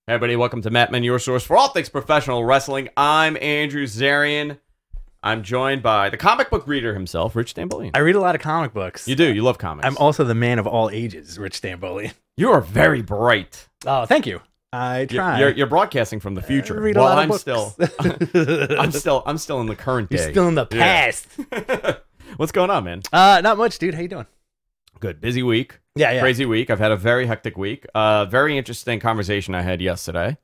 Hey everybody, welcome to Matmen, your source for all things professional wrestling. I'm Andrew Zarian. I'm joined by the comic book reader himself, Rich Stambolian. I read a lot of comic books. You do, you love comics. I'm also the man of all ages, Rich Stambolian. You are very bright. Oh, thank you. I try. You're broadcasting from the future. Read a lot of books. I'm still in the current day. You're still in the past. Yeah. What's going on, man? Not much, dude. How you doing? Good. Busy week. Yeah. Crazy week. I've had a very hectic week. Very interesting conversation I had yesterday,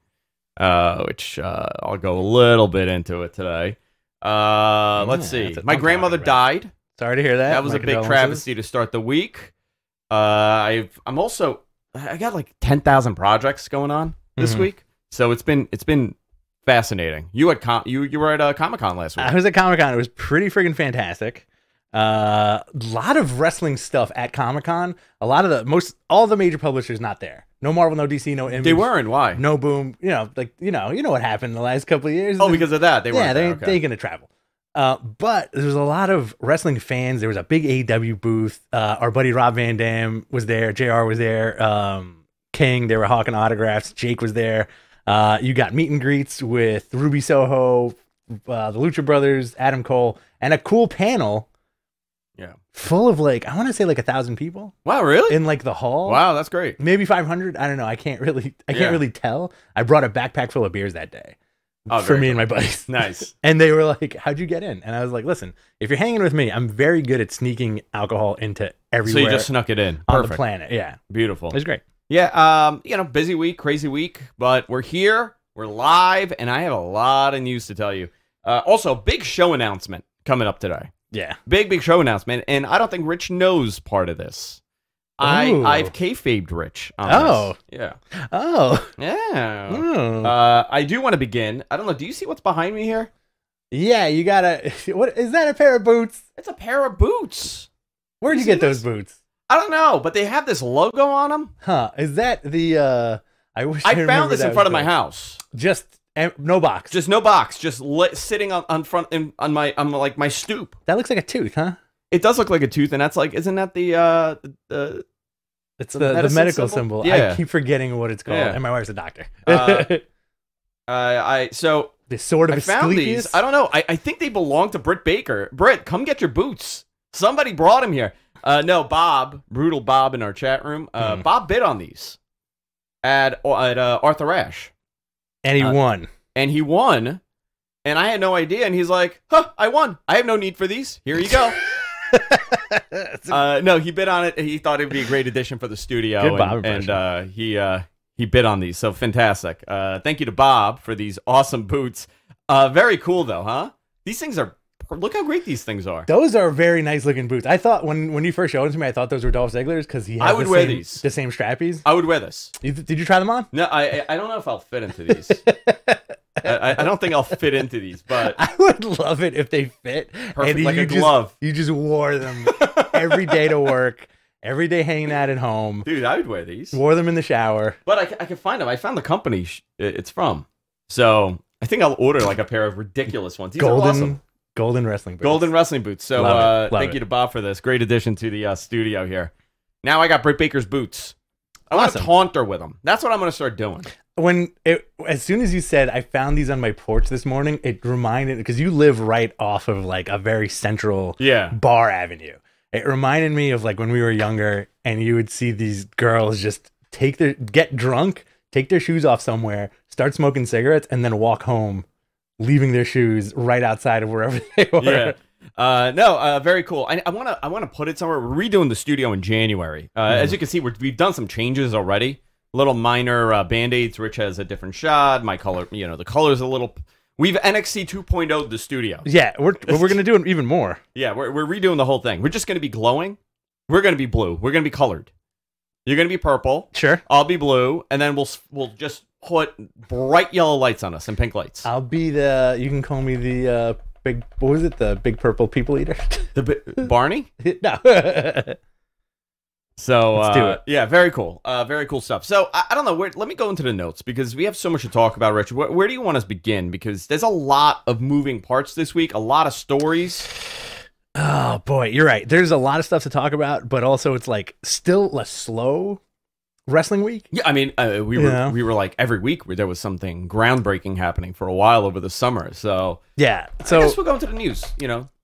which I'll go a little bit into it today. Let's see. My grandmother died. Sorry to hear that. That was a big travesty to start the week. I got like 10,000 projects going on this week, so it's been fascinating. You were at Comic-Con last week. I was at Comic-Con. It was pretty friggin' fantastic. A lot of wrestling stuff at Comic-Con. All the major publishers not there. No Marvel, no DC, no Image. They weren't. Why? No Boom. You know what happened the last couple of years. Oh, because of that, they weren't. Yeah, they're gonna travel. But there was a lot of wrestling fans. There was a big AEW booth. Our buddy Rob Van Dam was there. JR was there. King. They were hawking autographs. Jake was there. You got meet and greets with Ruby Soho, the Lucha Brothers, Adam Cole, and a cool panel. Yeah, full of I want to say 1,000 people. Wow, really? In the hall. Wow, that's great. Maybe 500. I don't know. I can't really tell. I brought a backpack full of beers that day for me and my buddies. Nice. And they were like, "How'd you get in?" And I was like, "Listen, if you're hanging with me, I'm very good at sneaking alcohol into everywhere." So you just snuck it in on the planet. Yeah, beautiful. It was great. Yeah, busy week, crazy week, but we're here, we're live, and I have a lot of news to tell you. Also, big show announcement coming up today. Yeah. Big show announcement, and I don't think Rich knows part of this. I've kayfabed Rich on this. Yeah. Oh. Yeah. Ooh. I do want to begin. I don't know, do you see what's behind me here? Yeah, you gotta... What is that, a pair of boots? It's a pair of boots. Where'd you get those boots? I don't know, but they have this logo on them. Huh. Is that the... I found this in front of my house. No box. Just no box. Just sitting on front on my stoop. That looks like a tooth, huh? It does look like a tooth, and that's isn't that the it's the medical symbol? Yeah. I keep forgetting what it's called, and my wife's a doctor. So the sword of I found these. I don't know. I think they belong to Britt Baker. Britt, come get your boots. Somebody brought him here. No, Bob, Brutal Bob in our chat room. Bob bid on these at Arthur Ashe. And he won. And he won. And I had no idea. And he's like, I won. I have no need for these. Here you go. No, he bid on it. He thought it would be a great addition for the studio. Good Bob impression. And he bid on these. So fantastic. Thank you to Bob for these awesome boots. Very cool, though, huh? These things are... Look how great these things are. Those are very nice looking boots. I thought when you first showed them to me, I thought those were Dolph Ziggler's because he has the same strappies. I would wear this. Did you try them on? No, I don't know if I'll fit into these. I don't think I'll fit into these, but I would love it if they fit. Perfect, like a glove. You just wore them every day to work, every day hanging out at home. Dude, I would wear these. Wore them in the shower. But I can find them. I found the company it's from. So I think I'll order a pair of ridiculous ones. These are awesome. Golden wrestling boots. Golden wrestling boots. So Love thank you to Bob for this. Great addition to the studio here. Now I got Britt Baker's boots. I want to taunt her with them. That's what I'm going to start doing. As soon as you said, I found these on my porch this morning, it reminded, because you live right off of a very central bar avenue. It reminded me of when we were younger and you would see these girls just get drunk, take their shoes off somewhere, start smoking cigarettes, and then walk home, leaving their shoes right outside of wherever they were. Yeah. Very cool. I want to put it somewhere. We're redoing the studio in January. As you can see, we've done some changes already. Little minor band-aids. Rich has a different shot. My color, the color's a little... We've NXT 2.0'd the studio. Yeah, we're going to do it even more. Yeah, we're redoing the whole thing. We're just going to be glowing. We're going to be blue. We're going to be colored. You're going to be purple. Sure. I'll be blue. And then we'll just put bright yellow lights on us and pink lights. I'll be you can call me the big, what was it? The big purple people eater? Barney? No. So, let's do it. Yeah, very cool. Very cool stuff. So, I don't know. Let me go into the notes because we have so much to talk about, Richard. Where do you want us to begin? Because there's a lot of moving parts this week, a lot of stories. Oh, boy, you're right. There's a lot of stuff to talk about, but also it's still a slow wrestling week. Yeah, I mean, we were like every week where there was something groundbreaking happening for a while over the summer. So yeah, so I guess we'll go into the news.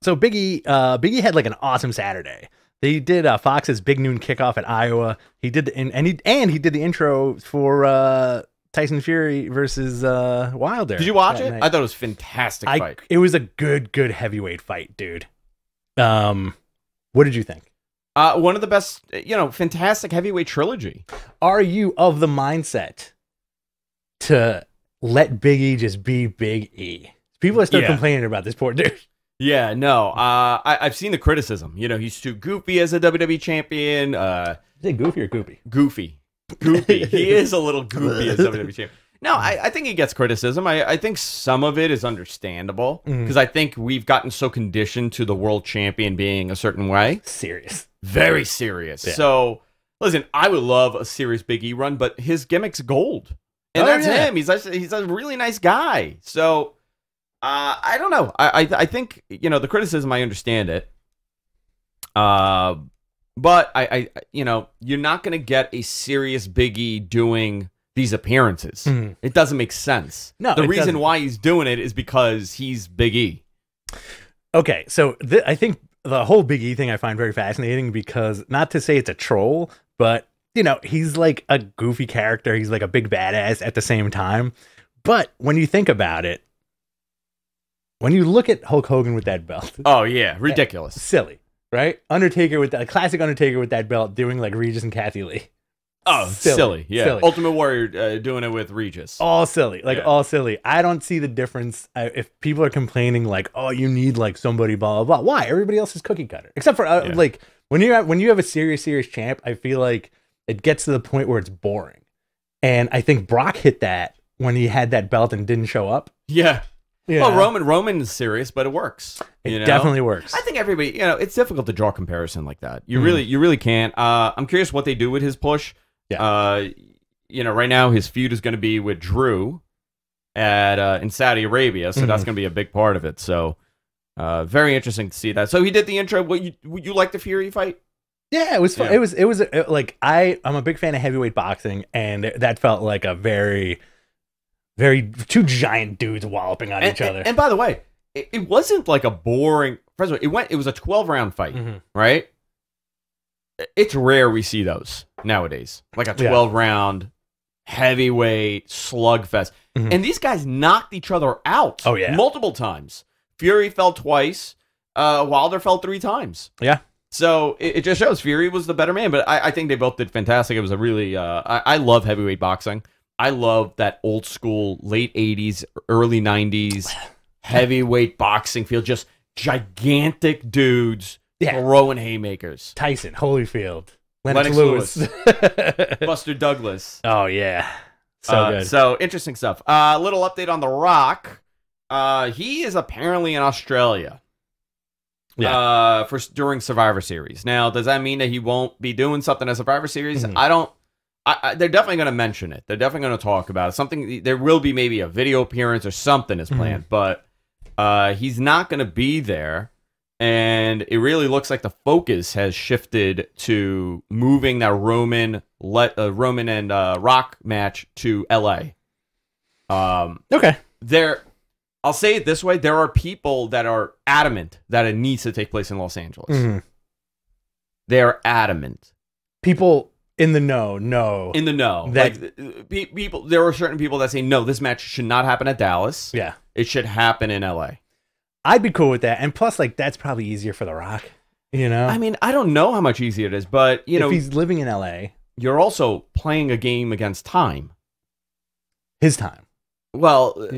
So Big E had like an awesome Saturday. They did Fox's Big Noon Kickoff at Iowa. He did he did the intro for Tyson Fury versus Wilder. Did you watch it? I thought it was a fantastic fight. It was a good heavyweight fight, dude. What did you think? One of the best, fantastic heavyweight trilogy. Are you of the mindset to let Big E just be Big E? People are still complaining about this poor dude. Yeah, no. I've seen the criticism. He's too goofy as a WWE champion. Is it goofy or goopy? Goofy. He is a little goofy as WWE champion. No, I think he gets criticism. I think some of it is understandable because I think we've gotten so conditioned to the world champion being a certain way. Serious. Very serious. Yeah. So, listen, I would love a serious Big E run, but his gimmick's gold. And that's him. He's a really nice guy. So, I don't know. I think, the criticism, I understand it. But you're not going to get a serious Big E doing these appearances. It doesn't make sense. No, the reason why he's doing it is because he's Big E. Okay, so I think the whole Big E thing I find very fascinating because, not to say it's a troll, but, he's like a goofy character. He's like a big badass at the same time. But when you think about it, when you look at Hulk Hogan with that belt. Oh, yeah. Ridiculous. Silly, right? Undertaker with that, classic Undertaker with that belt doing like Regis and Kathy Lee. Oh, silly. Yeah. Silly. Ultimate Warrior doing it with Regis. All silly. All silly. I don't see the difference if people are complaining like, oh, you need like somebody blah, blah, blah. Why? Everybody else is cookie cutter. Except for like when you have a serious champ, I feel like it gets to the point where it's boring. And I think Brock hit that when he had that belt and didn't show up. Yeah. Well, Roman is serious, but it works. It definitely works. I think everybody, it's difficult to draw a comparison like that. You really can't. I'm curious what they do with his push. Yeah. Right now his feud is going to be with Drew in Saudi Arabia, so that's going to be a big part of it. So, very interesting to see that. So he did the intro. Would you like the Fury fight? Yeah, it was fun. Yeah. It was like I'm a big fan of heavyweight boxing, and that felt like a very, very two giant dudes walloping on each other. And by the way, it wasn't like a boring. First of all, it was a 12-round fight, right? It's rare we see those nowadays, like a 12-round heavyweight slugfest. And these guys knocked each other out. Oh yeah, multiple times. Fury fell twice. Wilder fell 3 times. Yeah. So it just shows Fury was the better man, but I think they both did fantastic. It was a really I love heavyweight boxing. I love that old school late 80s, early 90s heavyweight boxing field. Just gigantic dudes throwing haymakers. Tyson, Holyfield, Lennox Lewis. Buster Douglas. Oh, yeah. So good. So interesting stuff. Little update on The Rock. He is apparently in Australia. Yeah. During Survivor Series. Now, does that mean that he won't be doing something at Survivor Series? I don't. They're definitely going to mention it. They're definitely going to talk about it. Something. There will be maybe a video appearance or something is planned, but he's not going to be there. And it really looks like the focus has shifted to moving that Roman and Rock match to LA. Okay. I'll say it this way: there are people that are adamant that it needs to take place in Los Angeles. They're adamant. People in the know. In the know. People. There are certain people that say no. This match should not happen at Dallas. Yeah, it should happen in LA. I'd be cool with that, and plus, like that's probably easier for The Rock. I mean, I don't know how much easier it is, but if he's living in LA, you're also playing a game against time. His time. Well,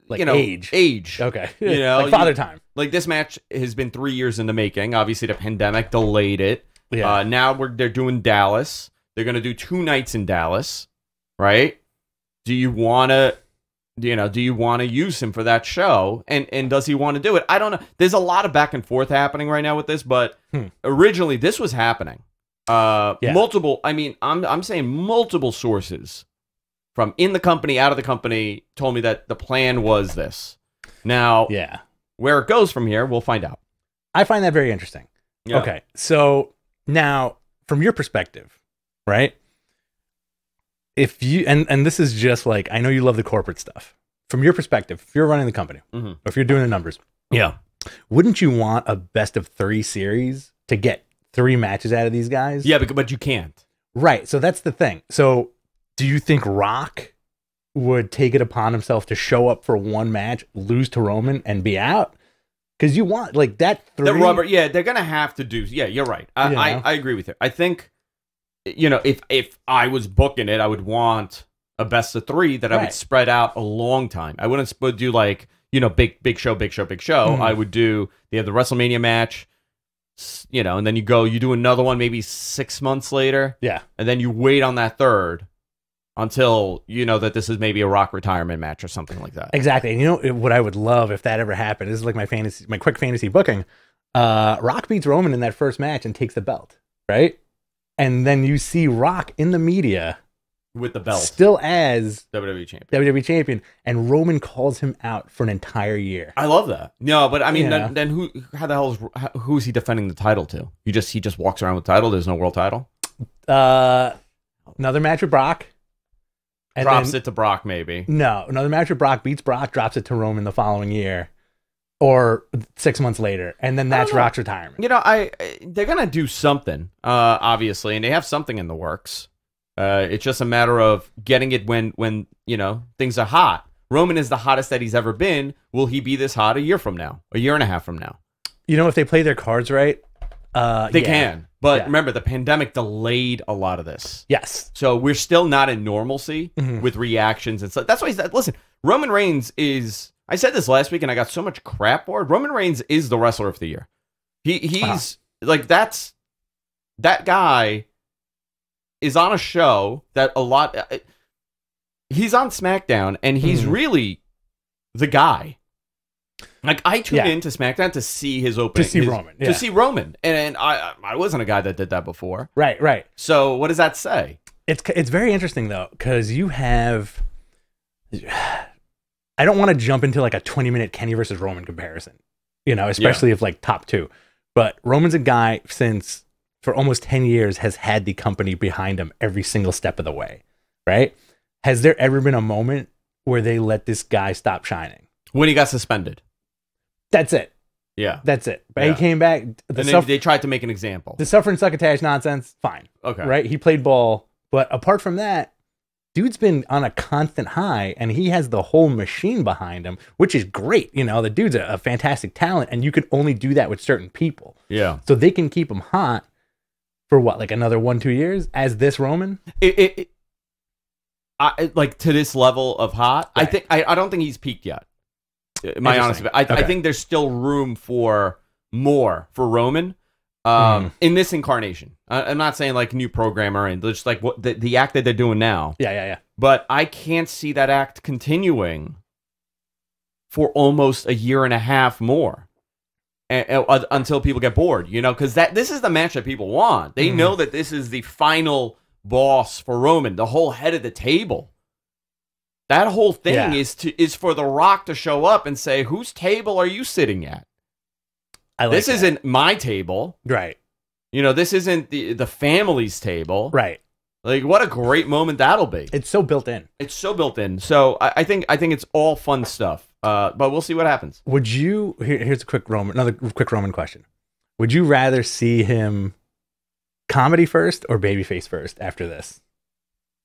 like age. Okay. Like father time. Like this match has been 3 years in the making. Obviously, the pandemic delayed it. Yeah. Now they're doing Dallas. They're going to do 2 nights in Dallas, right? Do you want to use him for that show? And does he want to do it? I don't know. There's a lot of back and forth happening right now with this, but originally this was happening. Multiple. I mean, I'm saying multiple sources from in the company, out of the company, told me that the plan was this. Now, where it goes from here, we'll find out. I find that very interesting. Yeah. Okay, so now from your perspective, right? if you and this is just like, I know you love the corporate stuff. From your perspective, if you're running the company, or if you're doing the numbers, wouldn't you want a best of 3 series to get 3 matches out of these guys? Yeah, but you can't. Right. So that's the thing. So do you think Rock would take it upon himself to show up for 1 match, lose to Roman, and be out? Because you want like that 3. The rubber, they're gonna have to do. Yeah, you're right. I agree with you. I think, if I was booking it, I would want a best of 3 that I would spread out a long time. I wouldn't do like, big show. I would do, they have the WrestleMania match, and then you do another one maybe 6 months later. Yeah. And then you wait on that 3rd until that this is maybe a Rock retirement match or something like that. Exactly. And what I would love if that ever happened, this is like my quick fantasy booking. Rock beats Roman in that first match and takes the belt, right? And then you see Rock in the media with the belt, still as WWE champion, and Roman calls him out for an entire year. I love that. No, but I mean, then who's he defending the title to? He just walks around with the title. There's no world title. Another match with Brock. And drops it to Brock, maybe. No, another match with Brock, beats Brock, drops it to Roman the following year, or 6 months later, and then that's Rock's retirement. They're gonna do something, obviously, and they have something in the works. It's just a matter of getting it when things are hot. Roman is the hottest that he's ever been. Will he be this hot a year from now, a year and a half from now? If they play their cards right, they can. But remember, the pandemic delayed a lot of this. Yes. So we're still not in normalcy with reactions and stuff. That's why listen, Roman Reigns is, I said this last week and I got so much crap for it. Roman Reigns is the wrestler of the year. He's like, that guy is on a show that he's on SmackDown and he's really the guy. Like, I tuned into SmackDown to see his opening. To see Roman. And I wasn't a guy that did that before. Right. So what does that say? It's very interesting, though, because you have... I don't want to jump into like a 20-minute Kenny versus Roman comparison, especially if like top 2. But Roman's a guy for almost 10 years has had the company behind him every single step of the way, right? Has there ever been a moment where they let this guy stop shining? When he got suspended. That's it. Yeah. That's it. But he came back. They tried to make an example. The suffer and succotash nonsense, fine. Okay. Right? He played ball. But apart from that, dude's been on a constant high, and he has the whole machine behind him, which is great. The dude's a fantastic talent, and you can only do that with certain people. Yeah. So they can keep him hot for what, like another 1-2 years as this Roman? Like to this level of hot, right. I don't think he's peaked yet. My honest opinion. I think there's still room for more for Roman in this incarnation. I'm not saying like new programmer and just like what the act that they're doing now. Yeah. But I can't see that act continuing for almost a year and a half more until people get bored. Because this is the match that people want. They know that this is the final boss for Roman, the whole head of the table. That whole thing is for The Rock to show up and say, whose table are you sitting at? This isn't my table. Right. This isn't the family's table. Right. Like, what a great moment that'll be. It's so built in. So I think it's all fun stuff. But we'll see what happens. Would you, here's another quick Roman question. Would you rather see him comedy first or babyface first after this?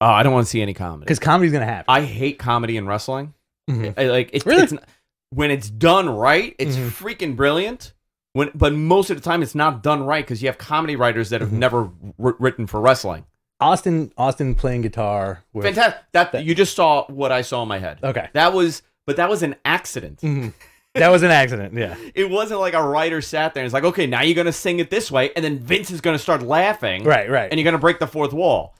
Oh, I don't want to see any comedy. Because comedy's going to happen. I hate comedy in wrestling. It's when it's done right, it's freaking brilliant. But most of the time, it's not done right because you have comedy writers that have never written for wrestling. Austin playing guitar. Fantastic. You just saw what I saw in my head. Okay. That was an accident. That was an accident, yeah. It wasn't like a writer sat there and was like, okay, now you're going to sing it this way, and then Vince is going to start laughing. Right. And you're going to break the fourth wall.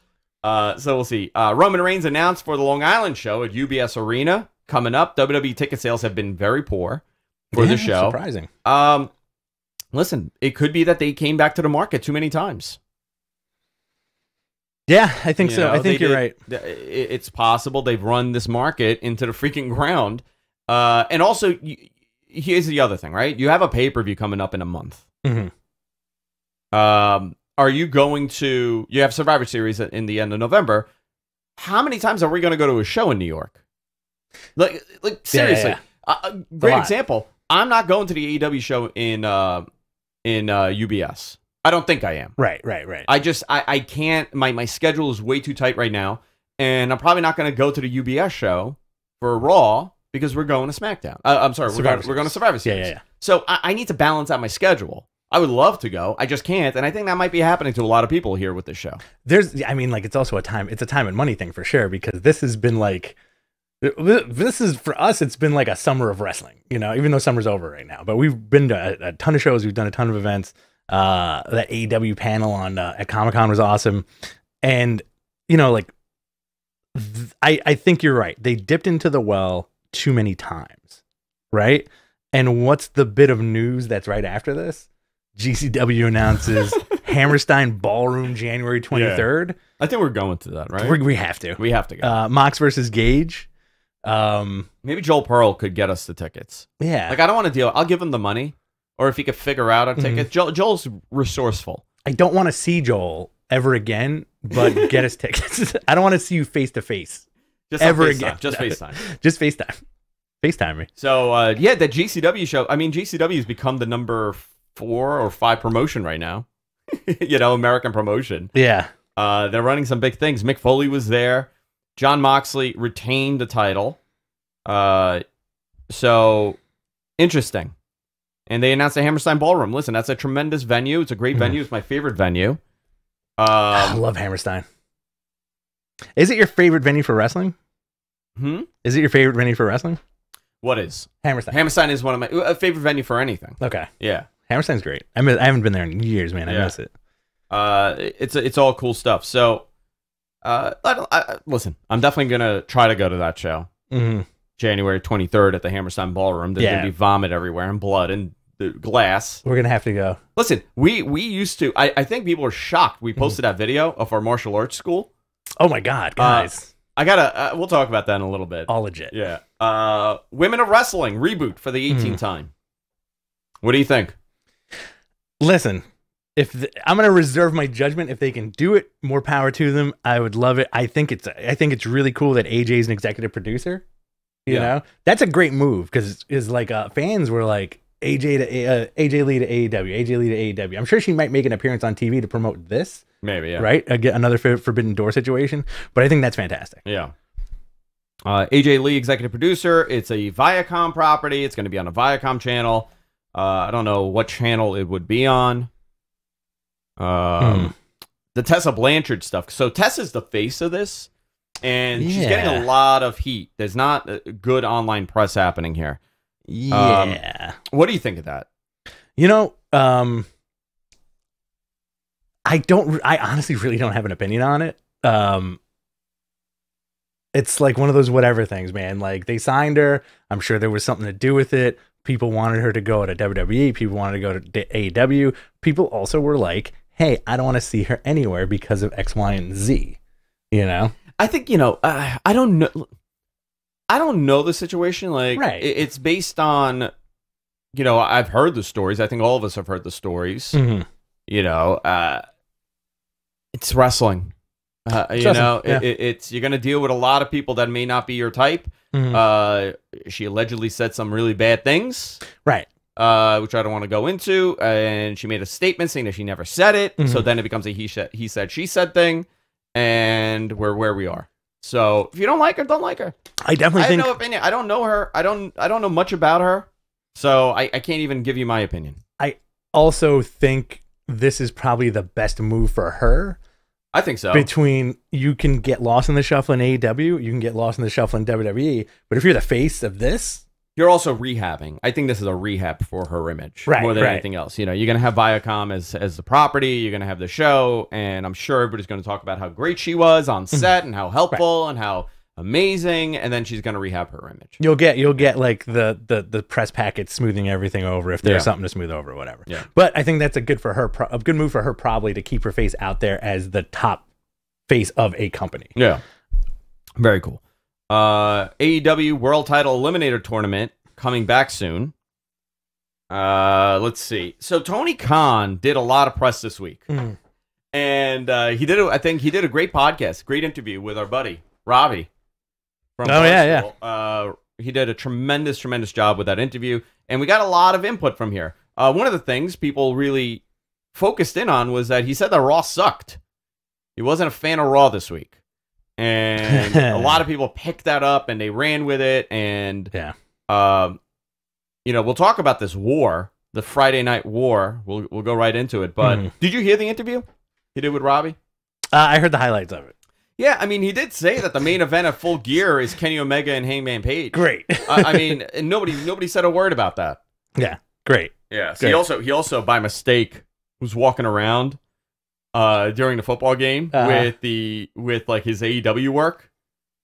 So we'll see. Roman Reigns announced for the Long Island show at UBS Arena coming up. WWE ticket sales have been very poor for the show. Surprising. Listen, it could be that they came back to the market too many times. Yeah, I think so. I think you're right. It's possible they've run this market into the freaking ground. And also, here's the other thing, right? You have a pay-per-view coming up in a month. Are you going to... You have Survivor Series in the end of November. how many times are we going to go to a show in New York? Like seriously. Great example. I'm not going to the AEW show in UBS. I don't think I am. Right. I can't. My schedule is way too tight right now, and I'm probably not going to go to the UBS show for Raw because we're going to SmackDown. I'm sorry, we're going to Survivor Series. Yeah. So I need to balance out my schedule. I would love to go. I just can't, and I think that might be happening to a lot of people here with this show. It's also a time and money thing for sure, because this has been like, this is for us. It's been like a summer of wrestling, even though summer's over right now. But we've been to a ton of shows. We've done a ton of events. That AEW panel on at Comic-Con was awesome, and I think you're right. They dipped into the well too many times, right? And what's the bit of news that's right after this? GCW announces Hammerstein Ballroom January 23rd. Yeah. I think we're going to that, right? We have to. We have to go. Mox versus Gage. Maybe Joel Pearl could get us the tickets. Yeah. Like, I don't want to deal. I'll give him the money. Or if he could figure out a ticket. Joel's resourceful. I don't want to see Joel ever again, but get us tickets. I don't want to see you face to face ever again. Just FaceTime. Just FaceTime. FaceTime me. So, the GCW show. I mean, GCW has become the number 4 or 5 promotion right now. American promotion. Yeah. They're running some big things. Mick Foley was there. Jon Moxley retained the title. So, interesting. And they announced the Hammerstein Ballroom. Listen, that's a tremendous venue. It's a great venue. It's my favorite venue. I love Hammerstein. Is it your favorite venue for wrestling? Is it your favorite venue for wrestling? What is? Hammerstein. Hammerstein is one of my favorite venue for anything. Okay. Yeah. Hammerstein's great. I haven't been there in years, man. I miss it. It's all cool stuff. So, listen, I'm definitely going to try to go to that show. January 23rd at the Hammerstein Ballroom. There's going to be vomit everywhere and blood and the glass. We're going to have to go. Listen, we used to, I think people are shocked. We posted that video of our martial arts school. Oh my God, guys. We'll talk about that in a little bit. All legit. Yeah. Women of Wrestling reboot for the 18th time. What do you think? Listen, I'm going to reserve my judgment. If they can do it, more power to them. I would love it. I think it's really cool that AJ is an executive producer. You know, that's a great move, because fans were like, AJ Lee to AEW, AJ Lee to AEW. I'm sure she might make an appearance on TV to promote this. Maybe, yeah. Right? Get another Forbidden Door situation. But I think that's fantastic. Yeah. AJ Lee, executive producer. It's a Viacom property. It's going to be on a Viacom channel. I don't know what channel it would be on. The Tessa Blanchard stuff. So Tessa's the face of this. And she's getting a lot of heat. There's not a good online press happening here. Yeah. What do you think of that? I honestly really don't have an opinion on it. It's like one of those whatever things, man. Like, they signed her. I'm sure there was something to do with it. People wanted her to go to WWE. People wanted to go to AEW. People also were like, hey, I don't want to see her anywhere because of X, Y, and Z. I think, I don't know. I don't know the situation. Like, it's based on, I've heard the stories. I think all of us have heard the stories. It's wrestling. It's you're going to deal with a lot of people that may not be your type. She allegedly said some really bad things. Right. Which I don't want to go into. And she made a statement saying that she never said it. So then it becomes a he said, she said thing. And we're where we are. So if you don't like her, don't like her. I definitely think. I have no opinion. I don't know her. I don't know much about her. So I can't even give you my opinion. I also think this is probably the best move for her. I think so. Between, you can get lost in the shuffle in AEW, you can get lost in the shuffle in WWE. But if you're the face of this, you're also rehabbing. I think this is a rehab for her image more than anything else. You're going to have Viacom as the property. You're going to have the show. And I'm sure everybody's going to talk about how great she was on set and how helpful and how amazing. And then she's going to rehab her image. You'll get like the press packet smoothing everything over if there's something to smooth over or whatever. Yeah. But I think that's a good move for her probably, to keep her face out there as the top face of a company. Yeah. Very cool. AEW World Title Eliminator Tournament coming back soon. Let's see. So Tony Khan did a lot of press this week. And he did. I think he did a great podcast, great interview with our buddy Robbie. From he did a tremendous job with that interview, and we got a lot of input from here. One of the things people really focused in on was that he said that Raw sucked. He wasn't a fan of Raw this week, and a lot of people picked that up and they ran with it. And we'll talk about this war, the Friday Night War. We'll go right into it. But did you hear the interview he did with Robbie? I heard the highlights of it. Yeah, I mean, he did say that the main event of Full Gear is Kenny Omega and Hangman Page. Great. I mean, nobody said a word about that. Yeah, great. Yeah. So he also by mistake was walking around during the football game with like his AEW work,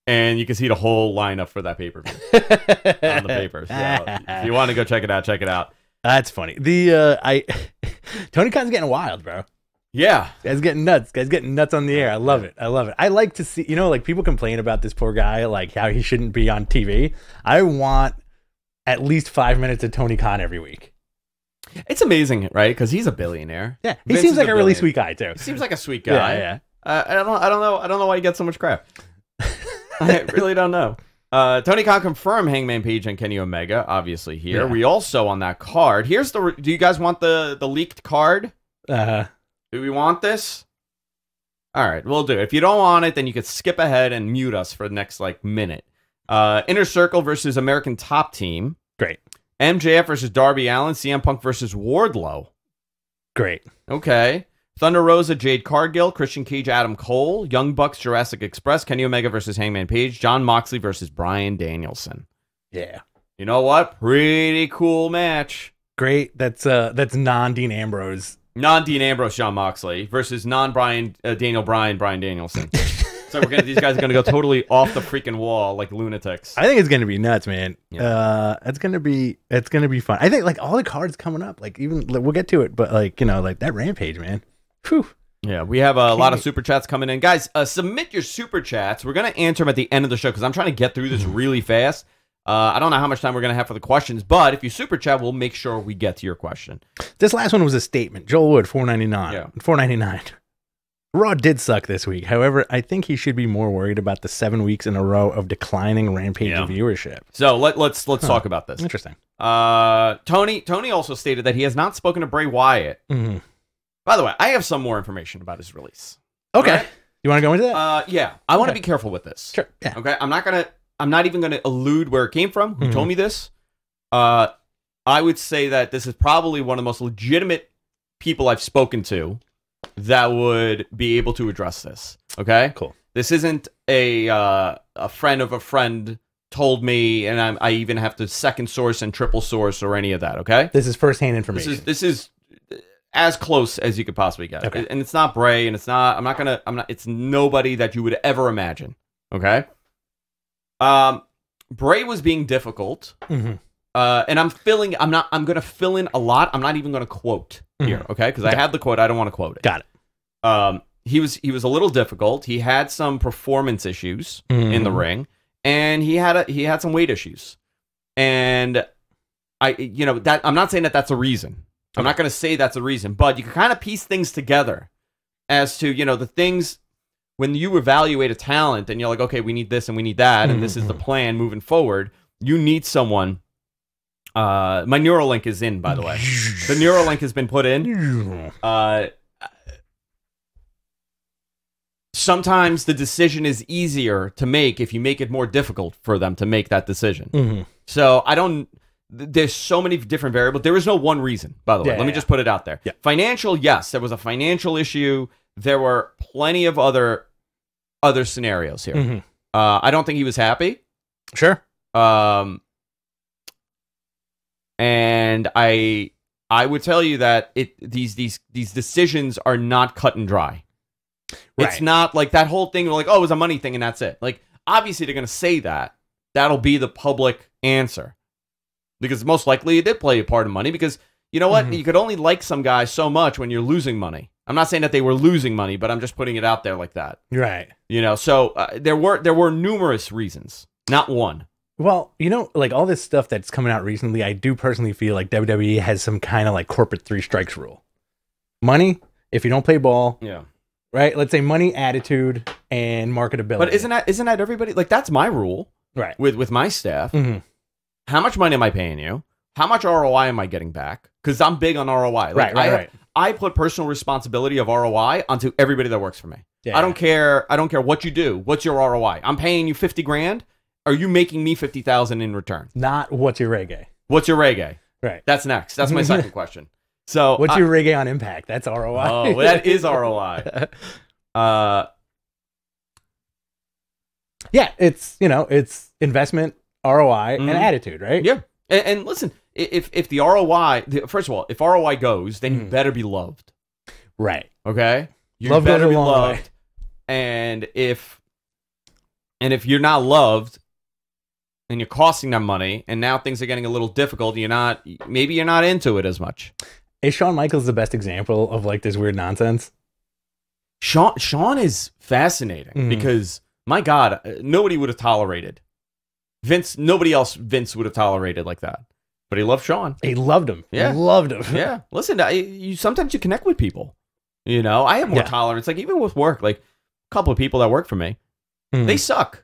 and you can see the whole lineup for that pay-per-view on the paper. So if you want to go check it out. That's funny. Tony Khan's getting wild, bro. Yeah. Guy's getting nuts on the air. I love it. I like to see, like people complain about this poor guy, like how he shouldn't be on TV. I want at least 5 minutes of Tony Khan every week. It's amazing, right? Because he's a billionaire. Yeah. He seems like a really sweet guy too. He seems like a sweet guy. Yeah. I don't know why he gets so much crap. I really don't know. Tony Khan confirmed Hangman Page and Kenny Omega, obviously here. Yeah. We also on that card. Do you guys want the leaked card? Do we want this? All right, we'll do it. If you don't want it, then you could skip ahead and mute us for the next minute. Inner Circle versus American Top Team. Great. MJF versus Darby Allin. CM Punk versus Wardlow. Great. Okay. Thunder Rosa, Jade Cargill. Christian Cage, Adam Cole. Young Bucks, Jurassic Express. Kenny Omega versus Hangman Page. John Moxley versus Bryan Danielson. Yeah. You know what? Pretty cool match. Great. That's non-Dean Ambrose. Non-Dean Ambrose, John Moxley versus Daniel Bryan, Bryan Danielson. So these guys are gonna go totally off the freaking wall like lunatics. I think it's gonna be nuts, man. Yeah. It's gonna be fun. I think all the cards coming up, we'll get to it, but that Rampage, man. Whew. Yeah, we have a lot of super chats coming in, guys. Submit your super chats. We're gonna answer them at the end of the show because I'm trying to get through this really fast. I don't know how much time we're going to have for the questions, but if you super chat, we'll make sure we get to your question. This last one was a statement. Joel Wood, $4.99. Yeah. $4.99. Raw did suck this week. However, I think he should be more worried about the 7 weeks in a row of declining Rampage viewership. So let's talk about this. Interesting. Tony also stated that he has not spoken to Bray Wyatt. Mm-hmm. By the way, I have some more information about his release. Okay. Right? You want to go into that? Yeah. I want to be careful with this. Sure. Yeah. Okay. I'm not even going to allude where it came from, who told me this. I would say that this is probably one of the most legitimate people I've spoken to that would be able to address this. Okay? Cool. This isn't a friend of a friend told me, and I even have to second source and triple source or any of that, okay? This is firsthand information. This is as close as you could possibly get. Okay. And it's not Bray, and it's nobody that you would ever imagine, okay? Bray was being difficult, and I'm going to fill in a lot. I'm not even going to quote here, okay? Because I have the quote. I don't want to quote it. Got it. He was a little difficult. He had some performance issues in the ring, and he had some weight issues. And I'm not saying that that's a reason. I'm not going to say that's a reason, but you can kind of piece things together as to, the things. When you evaluate a talent and you're like, okay, we need this and we need that, and this is the plan moving forward, you need someone. My Neuralink is in, by the way. The Neuralink has been put in. Sometimes the decision is easier to make if you make it more difficult for them to make that decision. So there's so many different variables. There is no one reason, by the way. Let me just put it out there. Yeah. Financial, yes, there was a financial issue. There were plenty of other scenarios here. I don't think he was happy. Sure. And I would tell you that these decisions are not cut and dry. Right. It's not like that whole thing like, oh, it was a money thing and that's it. Like, obviously they're going to say that. That'll be the public answer. Because most likely it did play a part of money because, you know what? You could only like some guy so much when you're losing money. I'm not saying that they were losing money, but I'm just putting it out there like that. Right. So there were numerous reasons, not one. Well, all this stuff that's coming out recently, I do personally feel like WWE has some kind of corporate 3 strikes rule. Money, if you don't play ball, right? Let's say money, attitude, and marketability. But isn't that everybody? Like, that's my rule, right? With my staff. How much money am I paying you? How much ROI am I getting back? Because I'm big on ROI. Like, right. I put personal responsibility of ROI onto everybody that works for me. Yeah. I don't care what you do. What's your ROI? I'm paying you 50 grand. Are you making me 50,000 in return? Not what's your reggae. What's your reggae? Right. That's next. That's my second question. So what's your reggae on impact? That's ROI. Oh, that is ROI. Yeah, it's investment, ROI, and attitude, right? Yeah. And listen, if the ROI, first of all, if ROI goes, then you better be loved. Right. Okay? You Love better be loved. Way. And if you're not loved and you're costing them money and now things are getting a little difficult, maybe you're not into it as much. Is Shawn Michaels the best example of like this weird nonsense? Shawn is fascinating because, my God, nobody would have tolerated Vince. Nobody else Vince would have tolerated like that. But he loved Shawn. He loved him. Yeah. He loved him. Yeah. Listen, sometimes you connect with people. I have more tolerance. Like, even with work, like a couple of people that work for me, they suck.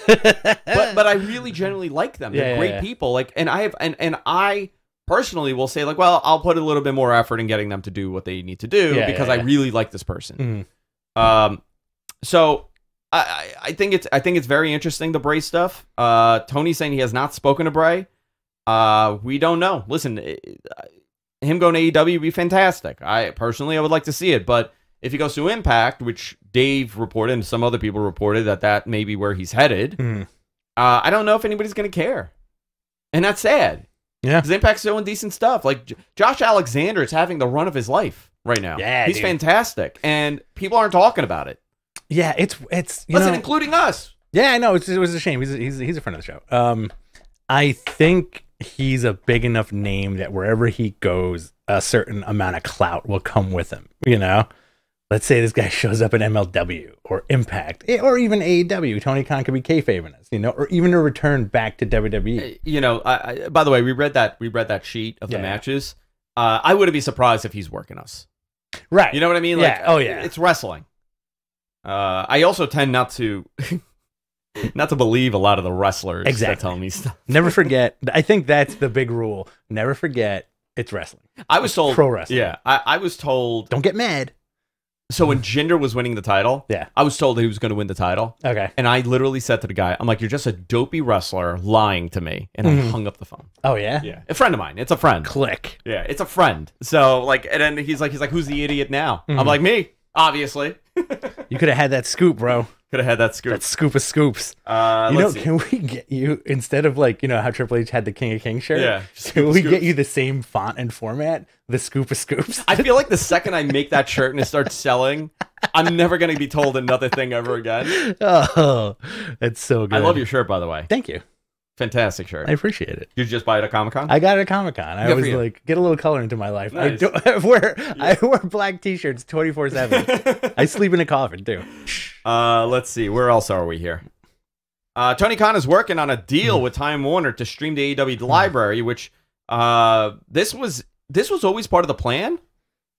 but I really generally like them. They're great people. Like, and I personally will say, like, well, I'll put a little bit more effort in getting them to do what they need to do because I really like this person. So I think it's very interesting, the Bray stuff. Tony's saying he has not spoken to Bray. We don't know. Listen, him going to AEW would be fantastic. I would like to see it, but if he goes to Impact, which Dave reported and some other people reported that may be where he's headed, I don't know if anybody's going to care. And that's sad. Yeah. Because Impact's doing decent stuff. Like, Josh Alexander is having the run of his life right now. Yeah, he's fantastic. And people aren't talking about it. Yeah, it's including us. Yeah, I know. It was a shame. He's a friend of the show. I think he's a big enough name that wherever he goes, a certain amount of clout will come with him. Let's say this guy shows up in MLW or Impact or even AEW. Tony Khan could be kayfabing us, or even a return back to WWE. By the way, we read that sheet of the matches. I wouldn't be surprised if he's working us. Right. You know what I mean? Like, it's wrestling. I also tend not to believe a lot of the wrestlers that tell me stuff. Never forget. I think that's the big rule. Never forget it's wrestling. I was told pro wrestling. Yeah, I was told. Don't get mad. So when Jinder was winning the title, I was told that he was going to win the title. Okay. And I literally said to the guy, I'm like, you're just a dopey wrestler lying to me. And I hung up the phone. Oh, yeah? Yeah. A friend of mine. It's a friend. Click. Yeah, it's a friend. So, like, and then he's like, who's the idiot now? I'm like, me, obviously. You could have had that scoop, bro. Could have had that scoop. That scoop of scoops. Can we get you, instead of like, how Triple H had the King of Kings shirt? Yeah. Can we get you the same font and format? The scoop of scoops? I feel like the second I make that shirt and it starts selling, I'm never going to be told another thing ever again. Oh, that's so good. I love your shirt, by the way. Thank you. Fantastic shirt. I appreciate it. Did you just buy it at Comic-Con? I got it at Comic-Con. I was like, get a little color into my life. Nice. I wear black t-shirts 24/7. I sleep in a coffin too. Let's see. Where else are we here? Tony Khan is working on a deal with Time Warner to stream the AEW library, which this was always part of the plan.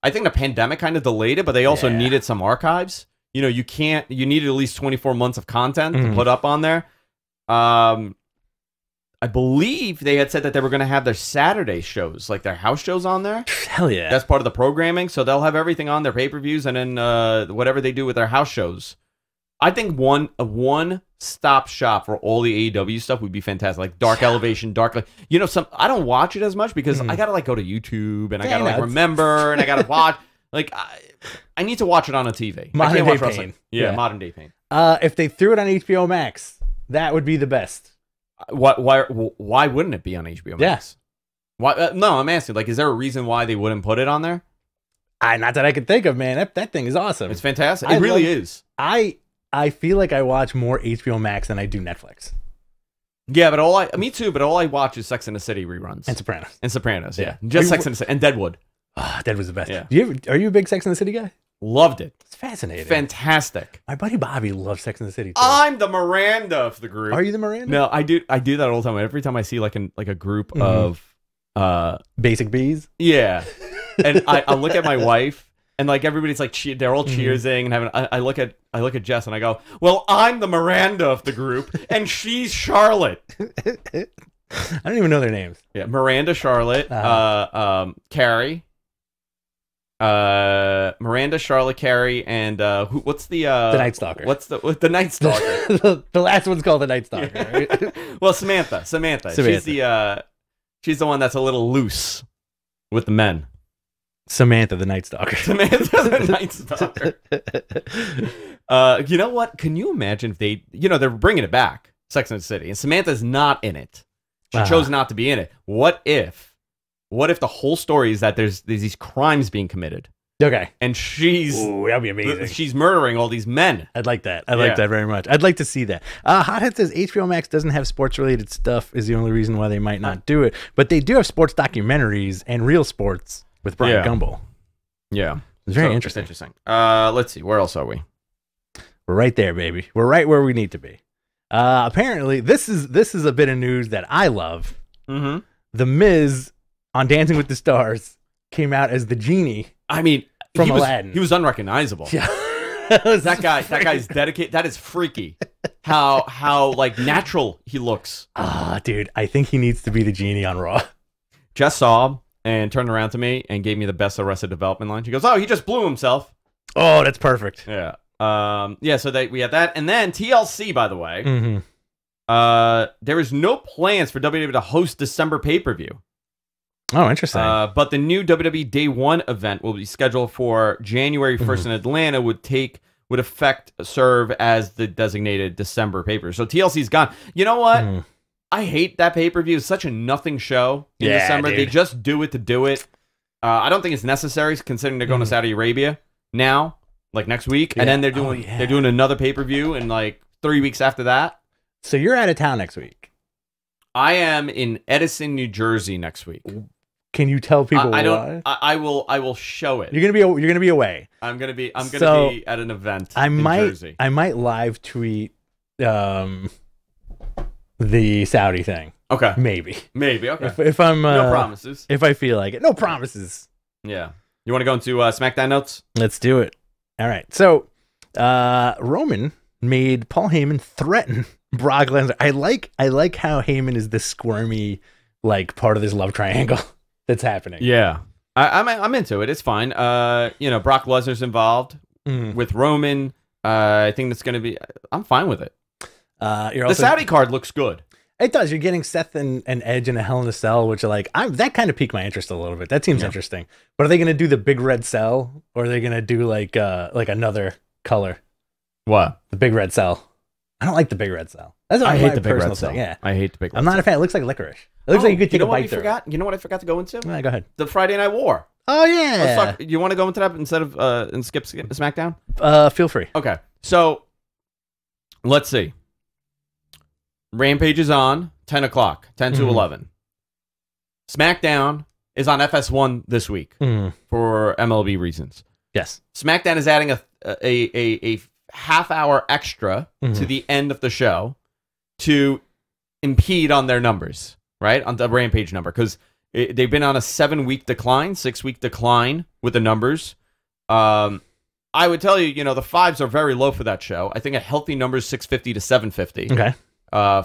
I think the pandemic kind of delayed it, but they also needed some archives. You needed at least 24 months of content to put up on there. I believe they had said that they were going to have their Saturday shows, like their house shows on there. Hell yeah. That's part of the programming. So they'll have everything on their pay-per-views and then whatever they do with their house shows. I think a one-stop shop for all the AEW stuff would be fantastic. Like Dark Elevation, Dark... I don't watch it as much because I got to go to YouTube and I got to remember and I got to watch... Like, I need to watch it on a TV. Modern Day Pain. Yeah, Modern Day Pain. If they threw it on HBO Max, that would be the best. Why wouldn't it be on HBO Max? Why? No, I'm asking. Like, is there a reason why they wouldn't put it on there? Not that I could think of, man. That thing is awesome. It's fantastic. It really is. I feel like I watch more HBO Max than I do Netflix. Yeah, but me too. But all I watch is Sex and the City reruns and Sopranos. Yeah, just Sex and the City and Deadwood. Deadwood's the best. Yeah. Are you a big Sex and the City guy? Loved it. It's fascinating. Fantastic. My buddy Bobby loves Sex and the City too. I'm the Miranda of the group. Are you the Miranda? No, I do that all the time. Every time I see like a group of Basic Bees. Yeah. And I look at my wife And like everybody's like they're all cheersing and having. I look at Jess and I go, well, I'm the Miranda of the group, and she's Charlotte. I don't even know their names. Yeah, Miranda, Charlotte, Carrie. Miranda, Charlotte, Carrie, and what's the Night Stalker? What's the Night Stalker? the last one's called the Night Stalker. Right? Well, Samantha. She's the one that's a little loose with the men. Samantha, the Night Stalker. Samantha, the Night Stalker. You know what? Can you imagine if they're bringing it back, Sex and the City, and Samantha's not in it. She chose not to be in it. What if the whole story is that there's these crimes being committed? Okay. And that'd be amazing. She's murdering all these men. I'd like that. I like that very much. I'd like to see that. Hothead says HBO Max doesn't have sports-related stuff is the only reason why they might not do it. But they do have sports documentaries and real sports with Brian Gumbel. Yeah. It's very interesting. Let's see. Where else are we? We're right there, baby. We're right where we need to be. Apparently, this is a bit of news that I love. Mm-hmm. The Miz on Dancing with the Stars came out as the genie. I mean, from Aladdin. He was unrecognizable. Yeah. That guy's dedicated. That is freaky. How like natural he looks. Dude, I think he needs to be the genie on Raw. Jess saw him and turned around to me and gave me the best Arrested Development line. She goes, "Oh, he just blew himself." Oh, that's perfect. Yeah. So we had that, and then TLC, by the way. Mm-hmm. There is no plans for WWE to host December pay-per-view. Oh, interesting. But the new WWE Day 1 event will be scheduled for January 1st in Atlanta, would serve as the designated December pay-per-view. So TLC's gone. You know what? I hate that pay-per-view. It's such a nothing show in December. Dude. They just do it to do it. I don't think it's necessary considering they're going to Saudi Arabia now, like next week. And then they're doing another pay-per-view in like 3 weeks after that. So you're out of town next week. I am in Edison, New Jersey next week. Can you tell people why? I will show it. You're gonna be away. I'm gonna be at an event in Jersey. I might live tweet the Saudi thing. Okay. Maybe. Okay. If I'm no promises. If I feel like it. No promises. Yeah. You want to go into SmackDown notes? Let's do it. All right. So Roman made Paul Heyman threaten Brock Lesnar. I like how Heyman is the squirmy like part of this love triangle that's happening. Yeah. I'm into it. It's fine. Brock Lesnar's involved with Roman. I think that's going to be. I'm fine with it. The Saudi card looks good. It does. You're getting Seth and Edge in a Hell in a Cell, which are like that kind of piqued my interest a little bit. That seems interesting. But are they going to do the big red cell, or are they going to do like another color? What? The big red cell. I don't like the big red cell. That's I hate the big red thing. cell. Yeah, I hate the big red cell. I'm not a fan. It looks like licorice. It looks like you could take a bite through. You know what I forgot to go into? Yeah, go ahead. The Friday Night War. Oh yeah. You want to go into that instead of and skip SmackDown? Feel free. Okay. So let's see. Rampage is on 10 o'clock, 10 to 11. SmackDown is on FS1 this week for MLB reasons. Yes. SmackDown is adding a half hour extra to the end of the show to impede on their numbers, right? On the Rampage number, because they've been on a 6-week decline with the numbers. I would tell you, the fives are very low for that show. I think a healthy number is 650 to 750. Okay.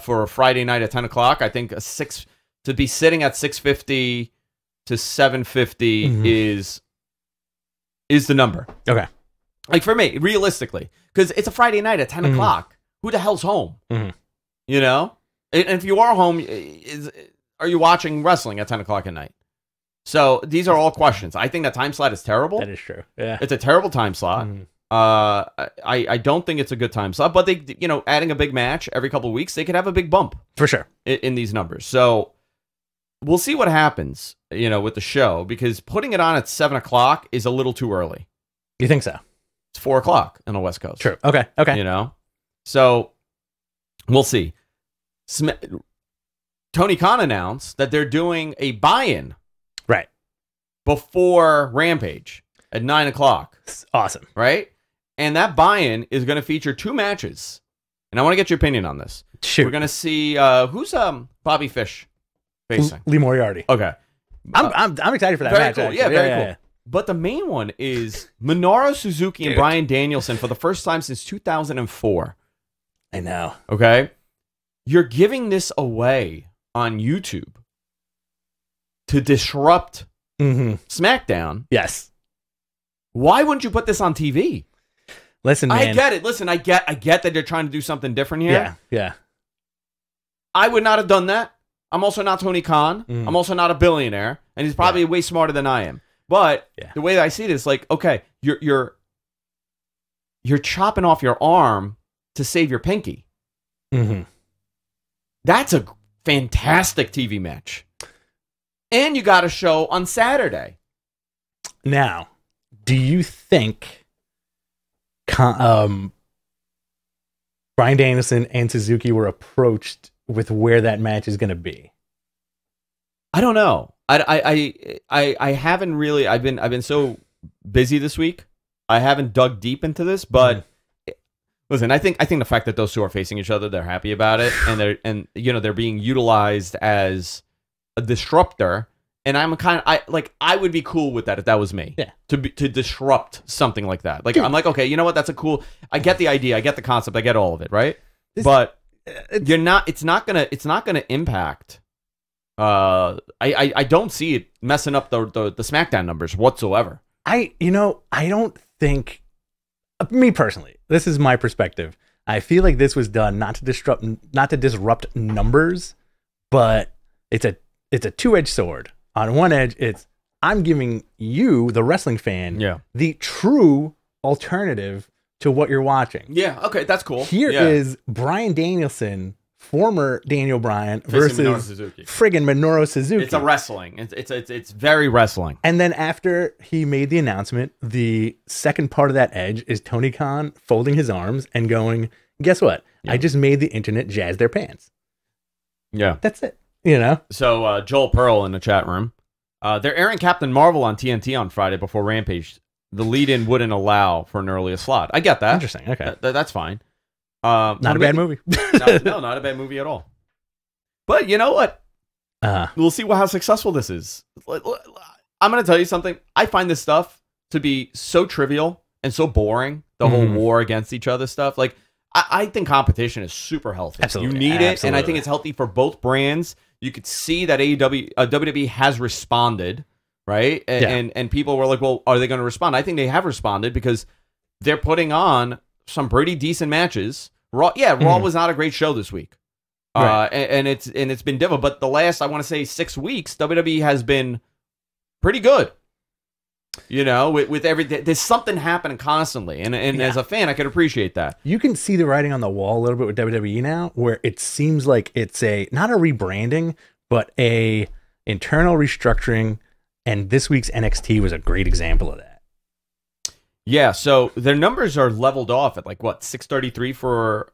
For a Friday night at 10 o'clock, I think to be sitting at 650 to 750 is the number. Okay. Like for me, realistically, because it's a Friday night at 10 o'clock. Who the hell's home? And if you are home, are you watching wrestling at 10 o'clock at night? So these are all questions. I think that time slot is terrible. That is true. Yeah. It's a terrible time slot. I don't think it's a good time slot, but they, adding a big match every couple of weeks, they could have a big bump for sure in these numbers. So we'll see what happens, with the show, because putting it on at 7 o'clock is a little too early. You think so? It's 4 o'clock on the West Coast. True. Okay. So we'll see. Tony Khan announced that they're doing a buy-in right before Rampage at 9 o'clock. Awesome. Right? And that buy-in is going to feature 2 matches. And I want to get your opinion on this. Shoot. We're going to see who's Bobby Fish facing? Lee Moriarty. Okay. I'm excited for that match. Cool. Actually. Yeah, very cool. But the main one is Minoru Suzuki and Bryan Danielson for the first time since 2004. I know. Okay? You're giving this away on YouTube to disrupt SmackDown. Yes. Why wouldn't you put this on TV? Listen, man. I get it. Listen, I get that they're trying to do something different here. Yeah. I would not have done that. I'm also not Tony Khan. I'm also not a billionaire, and he's probably way smarter than I am. But the way that I see it is like, okay, you're chopping off your arm to save your pinky. That's a fantastic TV match. And you got a show on Saturday. Now, do you think Bryan Danielson and Suzuki were approached with where that match is going to be? I don't know. I haven't really. I've been so busy this week. I haven't dug deep into this, but listen, I think the fact that those two are facing each other, they're happy about it, and they're being utilized as a disruptor. And I'm I would be cool with that if that was me. Yeah. To disrupt something like that. Like, I'm like, okay, you know what? That's a cool. I get the idea. I get the concept. I get all of it. Right. But it's not gonna impact. I don't see it messing up the SmackDown numbers whatsoever. I don't think, me personally, this is my perspective. I feel like this was done not to disrupt numbers, but it's a two-edged sword. On one edge, I'm giving you, the wrestling fan, the true alternative to what you're watching. Yeah, okay, that's cool. Here is Bryan Danielson, former Daniel Bryan, versus friggin' Minoru Suzuki. It's a wrestling. It's very wrestling. And then after he made the announcement, the second part of that edge is Tony Khan folding his arms and going, guess what? I just made the internet jazz their pants. Yeah. That's it. So Joel Pearl in the chat room. They're airing Captain Marvel on TNT on Friday before Rampage. The lead-in wouldn't allow for an earlier slot. I get that. Interesting. Okay. That's fine. Not a bad movie. No, not a bad movie at all. But you know what? We'll see how successful this is. I'm going to tell you something. I find this stuff to be so trivial and so boring. The whole war against each other stuff. Like, I think competition is super healthy. Absolutely. You need it, and I think it's healthy for both brands. You could see that WWE has responded, right? And people were like, well, are they going to respond? I think they have responded because they're putting on some pretty decent matches. Raw was not a great show this week. Right. And it's been difficult, but the last, I want to say 6 weeks, WWE has been pretty good. With everything, there's something happening constantly, and as a fan, I can appreciate that. You can see the writing on the wall a little bit with WWE now, where it seems like it's not a rebranding, but a internal restructuring, and this week's NXT was a great example of that. Yeah, so their numbers are leveled off at 633 for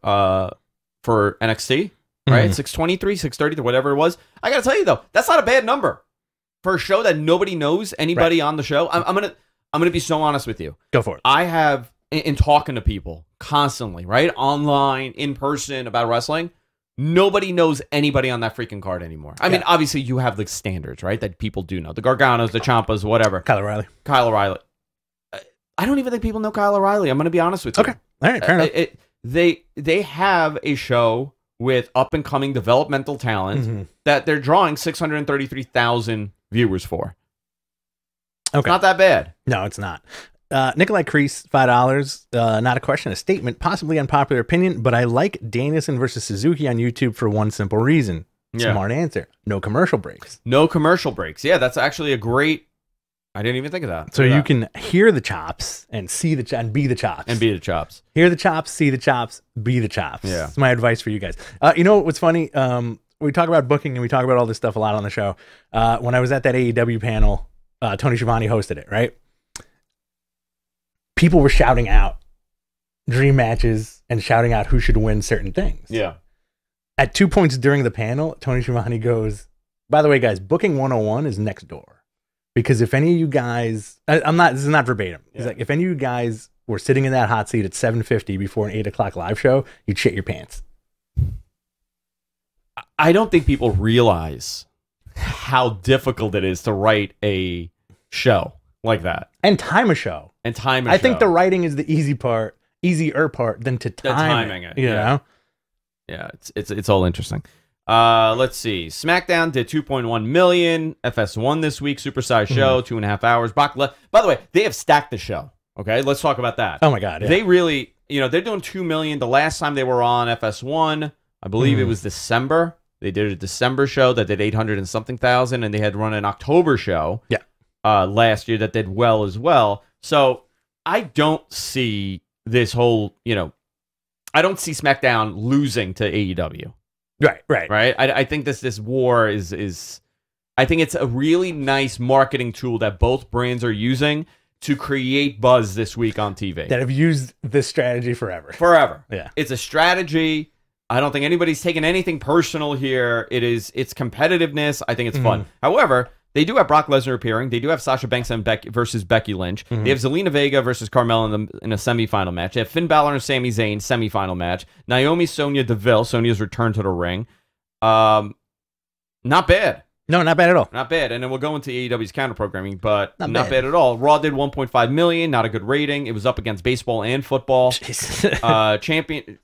NXT, right? 623, 630, whatever it was. I gotta tell you though, that's not a bad number. For a show that nobody knows anybody on the show. I'm gonna be so honest with you. Go for it. I have, in talking to people constantly, right? Online, in person, about wrestling, nobody knows anybody on that freaking card anymore. I mean, obviously you have the standards, right? That people do know. The Garganos, the Ciampas, whatever. Kyle O'Reilly. I don't even think people know Kyle O'Reilly. I'm gonna be honest with you. Okay. All right, fair enough. They have a show with up-and-coming developmental talent that they're drawing 633,000 viewers for. Okay. It's not that bad. No, it's not. Nikolai Kreese, $5. Not a question, a statement, possibly unpopular opinion, but I like Danielson versus Suzuki on YouTube for one simple reason. Smart answer. No commercial breaks. No commercial breaks. Yeah, that's actually a great... I didn't even think of that. So you can hear the chops and see and be the chops. And be the chops. Hear the chops, see the chops, be the chops. Yeah. That's my advice for you guys. You know what's funny? We talk about booking and we talk about all this stuff a lot on the show. When I was at that AEW panel, Tony Schiavone hosted it, right? People were shouting out dream matches and shouting out who should win certain things. Yeah. At 2 points during the panel, Tony Schiavone goes, by the way, guys, booking 101 is next door. Because if any of you guys, this is not verbatim. He's like, if any of you guys were sitting in that hot seat at 7:50 before an 8 o'clock live show, you'd shit your pants. I don't think people realize how difficult it is to write a show. like that. And time a show. I think the writing is the easier part than to timing it. You know? Yeah, it's all interesting. Let's see. SmackDown did 2.1 million. FS1 this week, supersized show, 2.5 hours. By the way, they have stacked the show. Okay, let's talk about that. Oh my God, yeah. They really, they're doing 2 million. The last time they were on FS1, I believe it was December. They did a December show that did 800 and something thousand, and they had run an October show. Last year that did well as well. So I don't see this whole, I don't see SmackDown losing to AEW. Right. I think this war is I think it's a really nice marketing tool that both brands are using to create buzz this week on TV. That have used this strategy forever. Yeah. It's a strategy. I don't think anybody's taking anything personal here. It's competitiveness. I think it's fun. However, they do have Brock Lesnar appearing. They do have Sasha Banks and versus Becky Lynch. They have Zelina Vega versus Carmella in a semifinal match. They have Finn Balor and Sami Zayn semifinal match. Naomi, Sonya Deville. Sonya's return to the ring. Not bad. No, not bad at all. Not bad. And then we'll go into AEW's counter programming, but not bad at all. Raw did 1.5 million. Not a good rating. It was up against baseball and football. Champion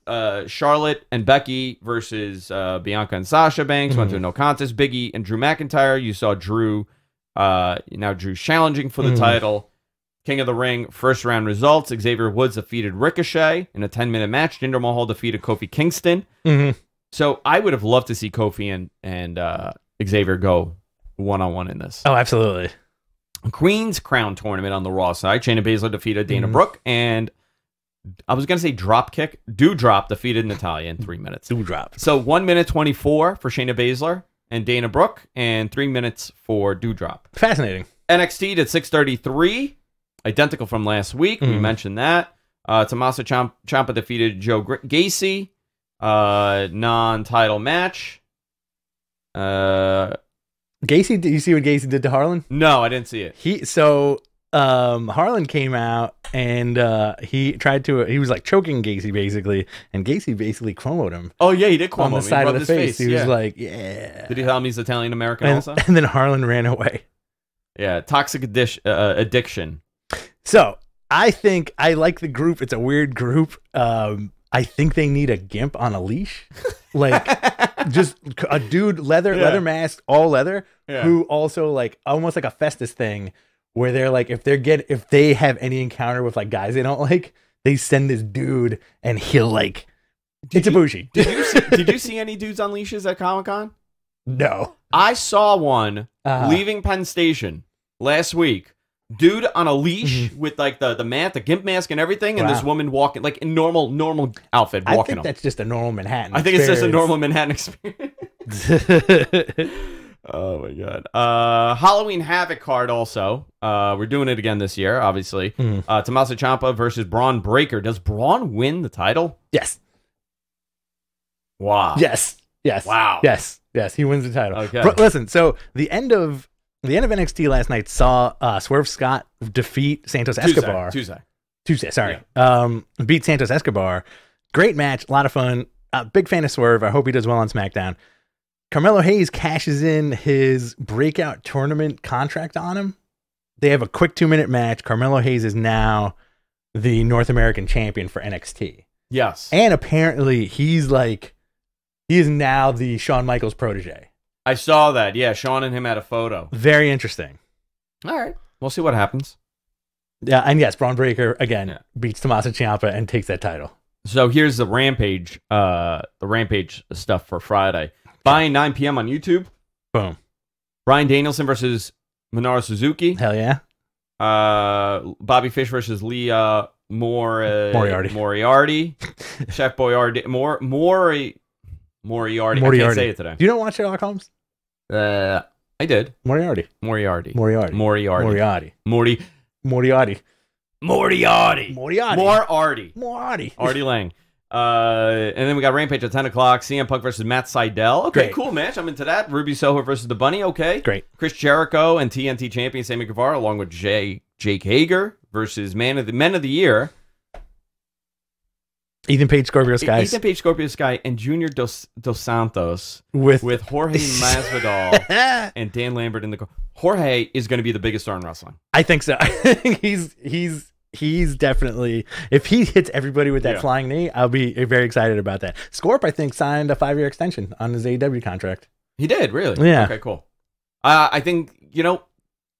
Charlotte and Becky versus Bianca and Sasha Banks went to a no contest. Biggie and Drew McIntyre. You saw Drew. Now Drew's challenging for the title. King of the Ring first round results. Xavier Woods defeated Ricochet in a 10-minute match. Jinder Mahal defeated Kofi Kingston. So I would have loved to see Kofi and Xavier go one-on-one in this. Oh, absolutely. Queen's Crown tournament on the Raw side. Shayna Baszler defeated Dana Brooke, and I was going to say Dropkick. Doudrop defeated Natalya in 3 minutes. Doudrop. So 1 minute 24 for Shayna Baszler and Dana Brooke, and 3 minutes for Doudrop. Fascinating. NXT did 633, identical from last week. We mentioned that. Tommaso Ciampa defeated Joe Gacy. Non-title match. Gacy, did you see what Gacy did to Harlan? No, I didn't see it. Harlan came out and he was like choking Gacy basically, and Gacy basically chromoed him. Oh yeah, he did chromo on the side of the face. He was like, yeah. Did he tell him he's Italian American also? And then Harlan ran away. Yeah, toxic addiction. So I think I like the group. It's a weird group. I think they need a gimp on a leash, like just a dude, leather mask, all leather, who also like almost like a Festus thing, where they're like if they have any encounter with like guys they don't like, they send this dude and he'll like it's Ibushi. Did you see any dudes on leashes at Comic-Con? No, I saw one leaving Penn Station last week. Dude on a leash with like the mat, the gimp mask and everything, and this woman walking like in normal outfit walking. I think that's just a normal Manhattan. I think it's just a normal Manhattan experience. Oh my god. Halloween Havoc card also. We're doing it again this year, obviously. Tommaso Ciampa versus Braun Breaker. Does Braun win the title? Yes. Wow. Yes. Wow. Yes. He wins the title. Okay. Listen. So the end of NXT last night saw Swerve Scott defeat Santos Escobar. Tuesday, sorry. Yeah. Beat Santos Escobar. Great match, a lot of fun. Big fan of Swerve. I hope he does well on SmackDown. Carmelo Hayes cashes in his breakout tournament contract on him. They have a quick 2-minute match. Carmelo Hayes is now the North American champion for NXT. Yes. And apparently he is now the Shawn Michaels protege. I saw that. Yeah, Shawn and him had a photo. Very interesting. All right. We'll see what happens. Yeah, and yes, Braun Breaker, again, beats Tommaso Ciampa and takes that title. So here's the Rampage stuff for Friday. Buying 9 p.m. on YouTube. Boom. Bryan Danielson versus Minoru Suzuki. Hell yeah. Bobby Fish versus Leah Moriarty. Chef Boyardee. Moriarty. I can't say it today. Do you not watch Sherlock Holmes? I did. Moriarty. Artie Lang. And then we got Rampage at 10 o'clock. CM Punk versus Matt Sydal. Okay, cool match. I'm into that. Ruby Soho versus the Bunny. Okay. Great. Chris Jericho and TNT champion Sammy Guevara along with Jake Hager versus Men of the Year. Ethan Page, Scorpio Sky. Ethan Page, Scorpio Sky, and Junior Dos Santos with Jorge Masvidal and Dan Lambert in the. Jorge is going to be the biggest star in wrestling. I think so. I think he's definitely, if he hits everybody with that flying knee, I'll be very excited about that. Scorp, I think, signed a 5-year extension on his AEW contract. He did, really? Yeah. Okay, cool. I think,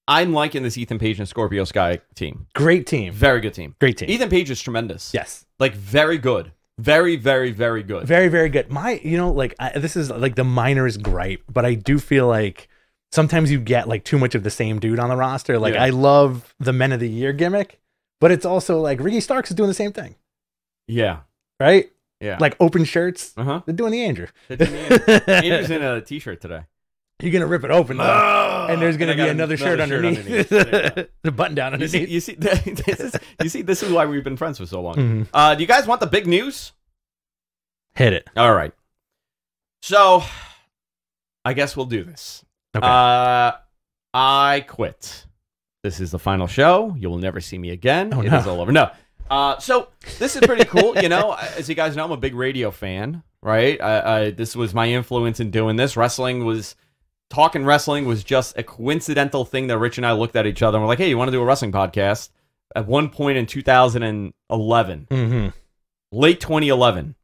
I'm liking this Ethan Page and Scorpio Sky team. Great team. Very good team. Great team. Ethan Page is tremendous. Yes. Like, very good. Very, very, very good. Very, very good. This is like the minorest gripe, but I do feel like sometimes you get like too much of the same dude on the roster. Like, I love the Men of the Year gimmick, but it's also like Ricky Starks is doing the same thing. Yeah. Right? Yeah. Like open shirts. Uh-huh. They're doing the Andrew. Andrew's in a t-shirt today. You're going to rip it open, though. And there's going to be another shirt underneath. The button down underneath. You see, this is why we've been friends for so long. Mm-hmm. Do you guys want the big news? Hit it. All right. So, I guess we'll do this. Okay. I quit. This is the final show. You will never see me again. It is all over. No. So, this is pretty cool. As you guys know, I'm a big radio fan, right? This was my influence in doing this. Talking wrestling was just a coincidental thing that Rich and I looked at each other and we're like, hey, you want to do a wrestling podcast? At one point in 2011, late 2011.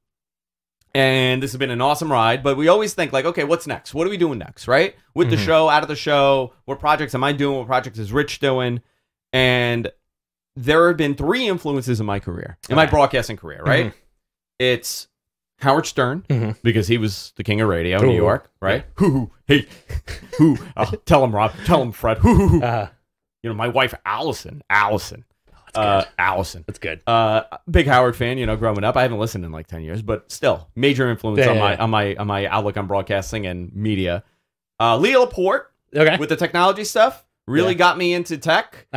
And this has been an awesome ride, but we always think like, okay, what's next? What are we doing next, right? With the show, out of the show, what projects am I doing? What projects is Rich doing? And there have been 3 influences in my career, in my broadcasting career, right? It's Howard Stern, because he was the king of radio in New York, right? Hey, tell him, Rob. Tell him, Fred. My wife, Allison. Allison. That's good. Big Howard fan, growing up. I haven't listened in like 10 years, but still, major influence on my outlook on broadcasting and media. Leah Laporte, with the technology stuff, really got me into tech.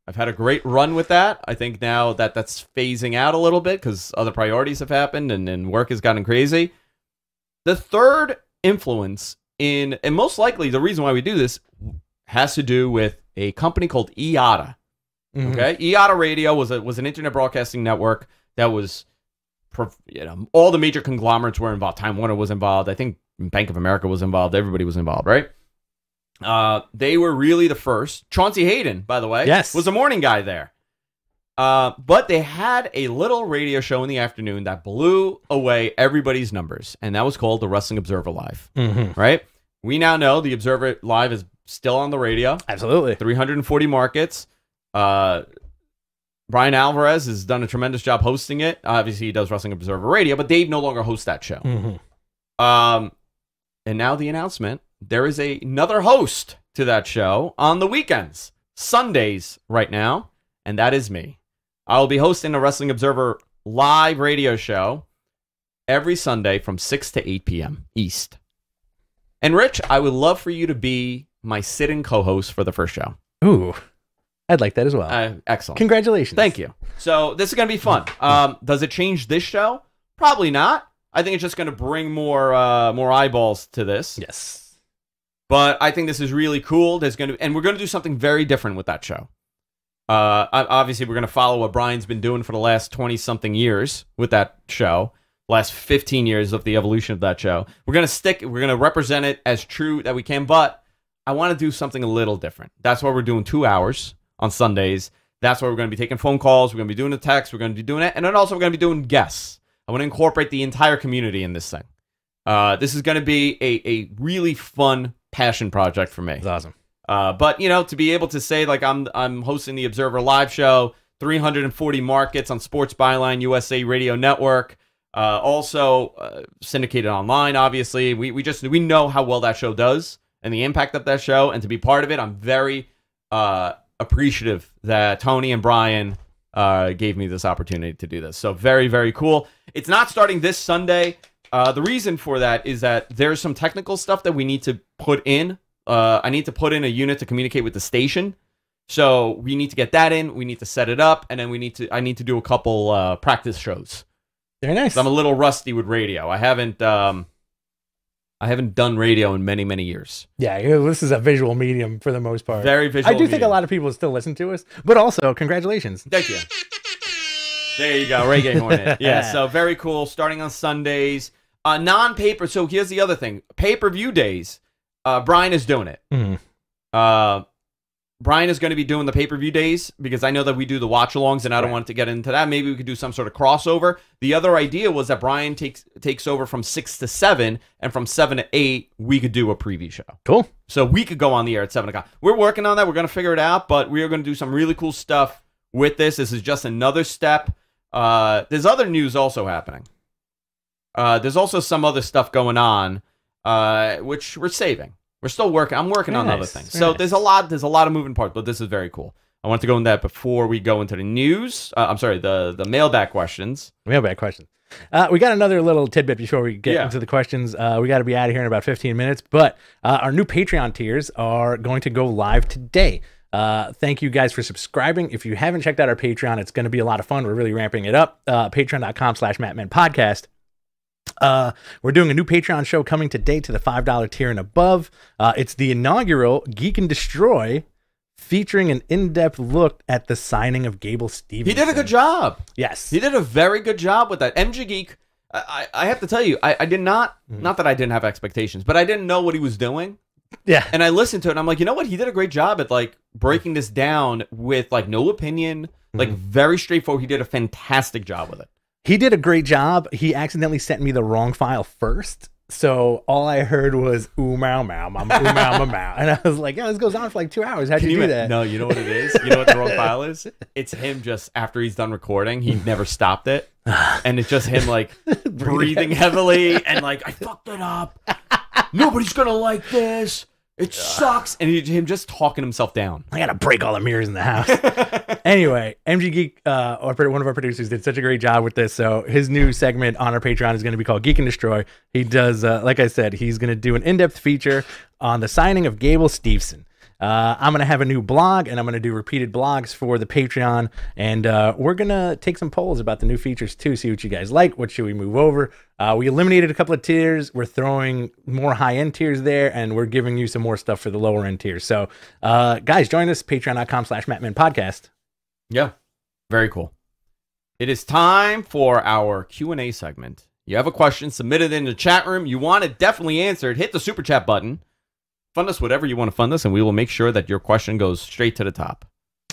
I've had a great run with that. I think now that's phasing out a little bit because other priorities have happened and work has gotten crazy. The third influence and most likely the reason why we do this has to do with a company called IATA. Okay, IATA Radio was an internet broadcasting network that was, all the major conglomerates were involved. Time Warner was involved. I think Bank of America was involved. Everybody was involved, right? They were really the first. Chauncey Hayden, by the way, was a morning guy there. But they had a little radio show in the afternoon that blew away everybody's numbers, and that was called the Wrestling Observer Live. Right? We now know the Observer Live is still on the radio. Absolutely. 340 markets. Brian Alvarez has done a tremendous job hosting it. Obviously, he does Wrestling Observer Radio, but Dave no longer hosts that show. And now the announcement, there is another host to that show on the weekends, Sundays right now, and that is me. I will be hosting a Wrestling Observer live radio show every Sunday from 6 to 8 p.m. East. And Rich, I would love for you to be my sit-in co-host for the first show. Ooh. I'd like that as well. Excellent. Congratulations. Thank you. So this is going to be fun. Does it change this show? Probably not. I think it's just going to bring more eyeballs to this. Yes. But I think this is really cool. And we're going to do something very different with that show. Obviously, we're going to follow what Brian's been doing for the last 20-something years with that show. Last 15 years of the evolution of that show. We're going to represent it as true that we can, but I want to do something a little different. That's why we're doing 2 hours on Sundays. That's why we're going to be taking phone calls. We're going to be doing the text. We're going to be doing it. And then also we're going to be doing guests. I want to incorporate the entire community in this thing. This is going to be a really fun passion project for me. That's awesome. But, to be able to say, like, I'm hosting the Observer Live show, 340 markets on Sports Byline, USA Radio Network, also syndicated online, obviously. We know how well that show does and the impact of that show. And to be part of it, I'm very appreciative that Tony and Brian gave me this opportunity to do this. So very, very cool. It's not starting this Sunday. The reason for that is that there's some technical stuff that we need to put in. I need to put in a unit to communicate with the station. So we need to get that in. We need to set it up. And then I need to do a couple practice shows. Very nice. So I'm a little rusty with radio. I haven't done radio in many, many years. Yeah, this is a visual medium for the most part. Very visual I do think a lot of people still listen to us, but also, congratulations. Thank you. There you go, Reggae Hornet. Yeah, so very cool. Starting on Sundays. Non-paper. So here's the other thing. Pay-per-view days. Brian is doing it. Brian is going to be doing the pay-per-view days because I know that we do the watch-alongs and I don't want to get into that. Maybe we could do some sort of crossover. The other idea was that Brian takes over from 6 to 7, and from 7 to 8, we could do a preview show. Cool. So we could go on the air at 7 o'clock. We're working on that. We're going to figure it out, but we are going to do some really cool stuff with this. This is just another step. There's other news also happening. There's also some other stuff going on, which we're saving. We're still working. I'm working on other things. So there's a lot of moving parts, but this is very cool. I want to go into that before we go into the news. I'm sorry, the mailbag questions. Mailbag questions. We got another little tidbit before we get into the questions. We got to be out of here in about 15 minutes, but our new Patreon tiers are going to go live today. Thank you guys for subscribing. If you haven't checked out our Patreon, it's going to be a lot of fun. We're really ramping it up. Patreon.com/Matmen podcast. We're doing a new Patreon show coming today to the $5 tier and above. It's the inaugural Geek and Destroy, featuring an in-depth look at the signing of Gable Stevenson. He did a good job. Yes. He did a very good job with that. MG Geek, I have to tell you, I did not that I didn't have expectations, but I didn't know what he was doing. Yeah. And I listened to it and I'm like, you know what? He did a great job at like breaking this down with like no opinion, like very straightforward. He did a fantastic job with it. He did a great job. He accidentally sent me the wrong file first. So all I heard was ooh meow meow meow ooh meow meow meow. And I was like, yeah, this goes on for like 2 hours. How'd you do that? No, you know what it is? You know what the wrong file is? It's him just after he's done recording, he never stopped it. And it's just him like breathing heavily and like, I fucked it up. Nobody's gonna like this. It sucks. And him just talking himself down. I gotta break all the mirrors in the house. Anyway, MG Geek, one of our producers, did such a great job with this. So his new segment on our Patreon is going to be called Geek and Destroy. He does, like I said, he's going to do an in-depth feature on the signing of Gable Stevenson. I'm going to have a new blog, and I'm going to do repeated blogs for the Patreon. And we're going to take some polls about the new features, too, see what you guys like. What should we move over? We eliminated a couple of tiers. We're throwing more high-end tiers there, and we're giving you some more stuff for the lower-end tiers. So, guys, join us, patreon.com/Matmen podcast. Yeah, very cool. It is time for our Q&A segment. You have a question, submit it in the chat room. You want it definitely answered, hit the super chat button. Fund us whatever you want to fund us, and we will make sure that your question goes straight to the top.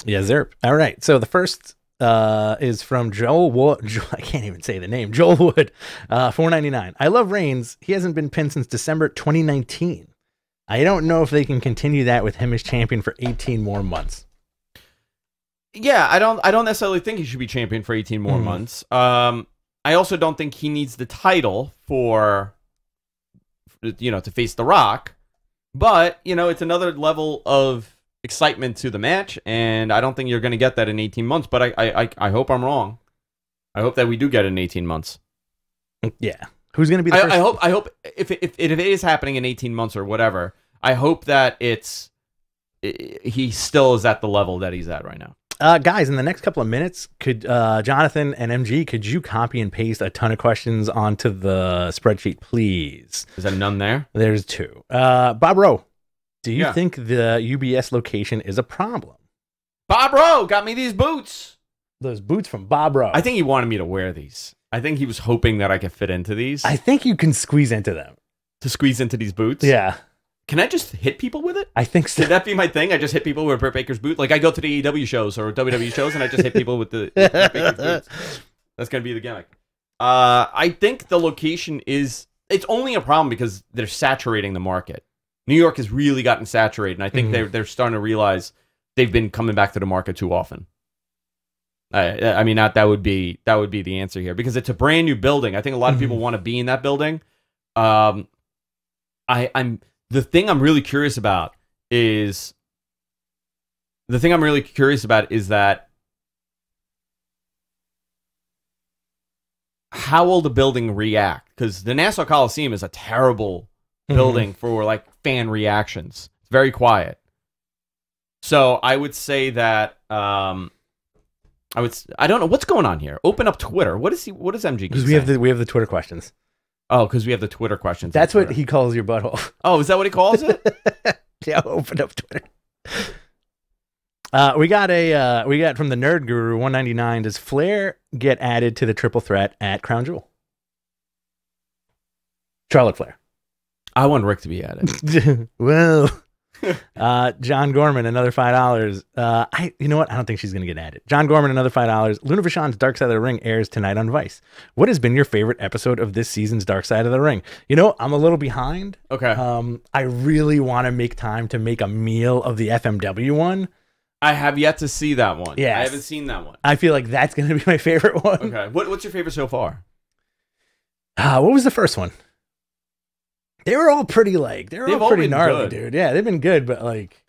Yes, sir. All right. So the first is from Joel Wood. I can't even say the name. Joel Wood, $4.99. I love Reigns. He hasn't been pinned since December 2019. I don't know if they can continue that with him as champion for 18 more months. Yeah, I don't necessarily think he should be champion for 18 more months. I also don't think he needs the title for, to face The Rock. But, it's another level of excitement to the match, and I don't think you're going to get that in 18 months, but I hope I'm wrong. I hope that we do get it in 18 months. Yeah. Who's going to be the first? I hope if it is happening in 18 months or whatever, I hope that he still is at the level that he's at right now. Guys, in the next couple of minutes, could Jonathan and MG, could you copy and paste a ton of questions onto the spreadsheet, please? Is there none there? There's 2. Bob Rowe, do you think the UBS location is a problem? Bob Rowe got me these boots. Those boots from Bob Rowe. I think he wanted me to wear these. I think he was hoping that I could fit into these. I think you can squeeze into them. To squeeze into these boots? Yeah. Can I just hit people with it? I think so. Could that be my thing? I just hit people with Britt Baker's boot? Like I go to the AEW shows or WWE shows and I just hit people with the Britt Baker's boots. That's going to be the gimmick. I think the location it's only a problem because they're saturating the market. New York has really gotten saturated, and I think they're starting to realize they've been coming back to the market too often. I mean, that would be the answer here because it's a brand new building. I think a lot of people want to be in that building. The thing I'm really curious about is that how will the building react? Because the Nassau Coliseum is a terrible building for like fan reactions. It's very quiet. So I would say that I don't know what's going on here. Open up Twitter. What is MG? Because we have the Twitter questions. Oh, because we have the Twitter questions. That's what he calls your butthole. Oh, is that what he calls it? Yeah, open up Twitter. We got from the Nerd Guru 199. Does Flair get added to the triple threat at Crown Jewel? Charlotte Flair. I want Rick to be added. Well, John Gorman, another $5. You know what? I don't think she's gonna get added. John Gorman, another $5. Luna Vachon's Dark Side of the Ring airs tonight on Vice. What has been your favorite episode of this season's Dark Side of the Ring? You know, I'm a little behind. Okay. I really want to make time to make a meal of the FMW one. I have yet to see that one. Yeah, I haven't seen that one. I feel like that's gonna be my favorite one. Okay. What's your favorite so far? What was the first one? They were all pretty pretty gnarly, good. dude. Yeah, they've been good, but like,